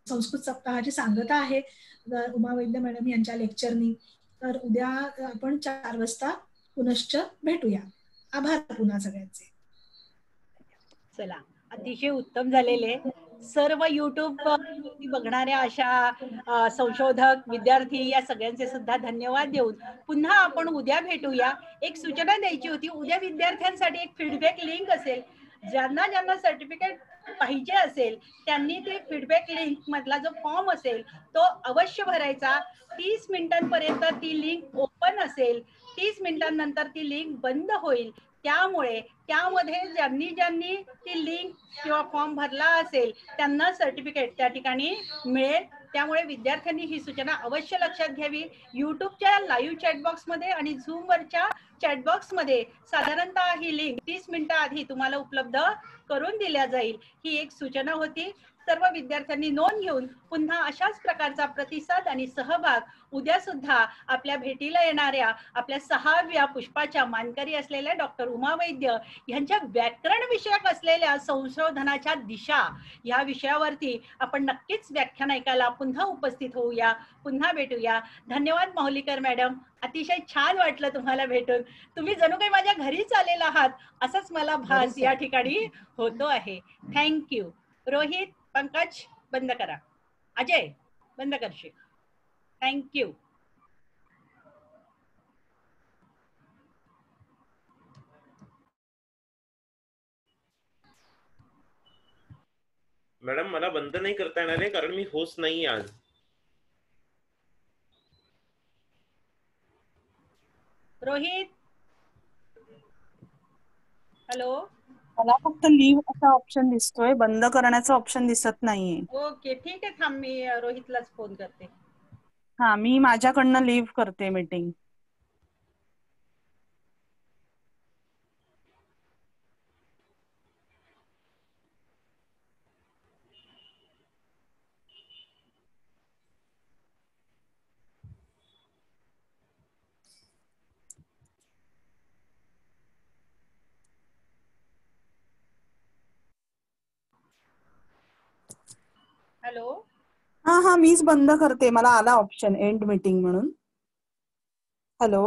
संस्कृत सप्ताहाची सांगता आहे उमा वैद्य मॅडम यांच्या लेक्चरनी. तर उद्या आपण 4 वाजता पुनश्च भेटूया. आभार पुन्हा सगळ्यांचे. चला, अतिशय उत्तम झालेले. सर्व युट्यूब बघणाऱ्या अशा संशोधक, विद्यार्थी या सगळ्यांचे सुद्धा धन्यवाद देऊन पुन्हा आपण उद्या भेटूया. एक सूचना द्यायची होती, उद्या विद्यार्थ्यांसाठी एक फीडबॅक लिंक असेल. ज्यांना सर्टिफिकेट पाहिजे असेल त्यांनी ते फीडबॅक लिंक मधला जो फॉर्म असेल तो अवश्य भरायचा. 30 मिनिटांपर्यंत ती लिंक ओपन असेल, 30 मिनिटांनंतर ती लिंक बंद होईल. त्यामुळे त्यामध्ये ज्यांनी ती लिंक किंवा फॉर्म भरला असेल त्यांना सर्टिफिकेट त्या ठिकाणी मिळेल. त्यामुळे विद्यार्थ्यांनी ही सूचना अवश्य लक्षात घ्यावी. युट्यूबच्या लाईव्ह चॅटबॉक्स मध्ये आणि झूमवरच्या चॅटबॉक्स मध्ये साधारणतः ही लिंक 30 मिनिटं आधी तुम्हाला उपलब्ध करून दिल्या जाईल. ही एक सूचना होती. सर्व विद्यार्थ्यांनी नोंद घेऊन पुन्हा अशाच प्रकारचा प्रतिसाद आणि सहभाग उद्या सुद्धा आपल्या भेटीला येणाऱ्या आपल्या 6व्या पुष्पाच्या मानकरी असलेल्या डॉक्टर उमा वैद्य यांच्या व्याकरण विषयक असलेल्या संशोधनाच्या दिशा या विषयावरती आपण नक्कीच व्याख्यान ऐकायला पुन्हा उपस्थित होऊया. पुन्हा भेटूया. धन्यवाद माहुलीकर मॅडम. अतिशय छान वाटलं तुम्हाला भेटून. तुम्ही जणू काही माझ्या घरीच आलेला आहात असंच मला भास या ठिकाणी होतो आहे. थँक्यू. रोहित, पंकज बंद करा. अजय बंद करशील. थँक्यू. मॅडम मला बंद नाही करता येणार आहे कारण मी होस्ट नाही आज. रोहित, हॅलो. मला फक्त लीव्ह असा ऑप्शन दिसतोय, बंद करण्याचा ऑप्शन दिसत नाहीये. ओके ठीक आहे, थांब मी रोहितलाच फोन करते. हा, मी माझ्याकडनं लीव्ह करते मीटिंग. हॅलो. हा, मीच बंद करते. मला आला ऑप्शन एंड मीटिंग म्हणून. हॅलो.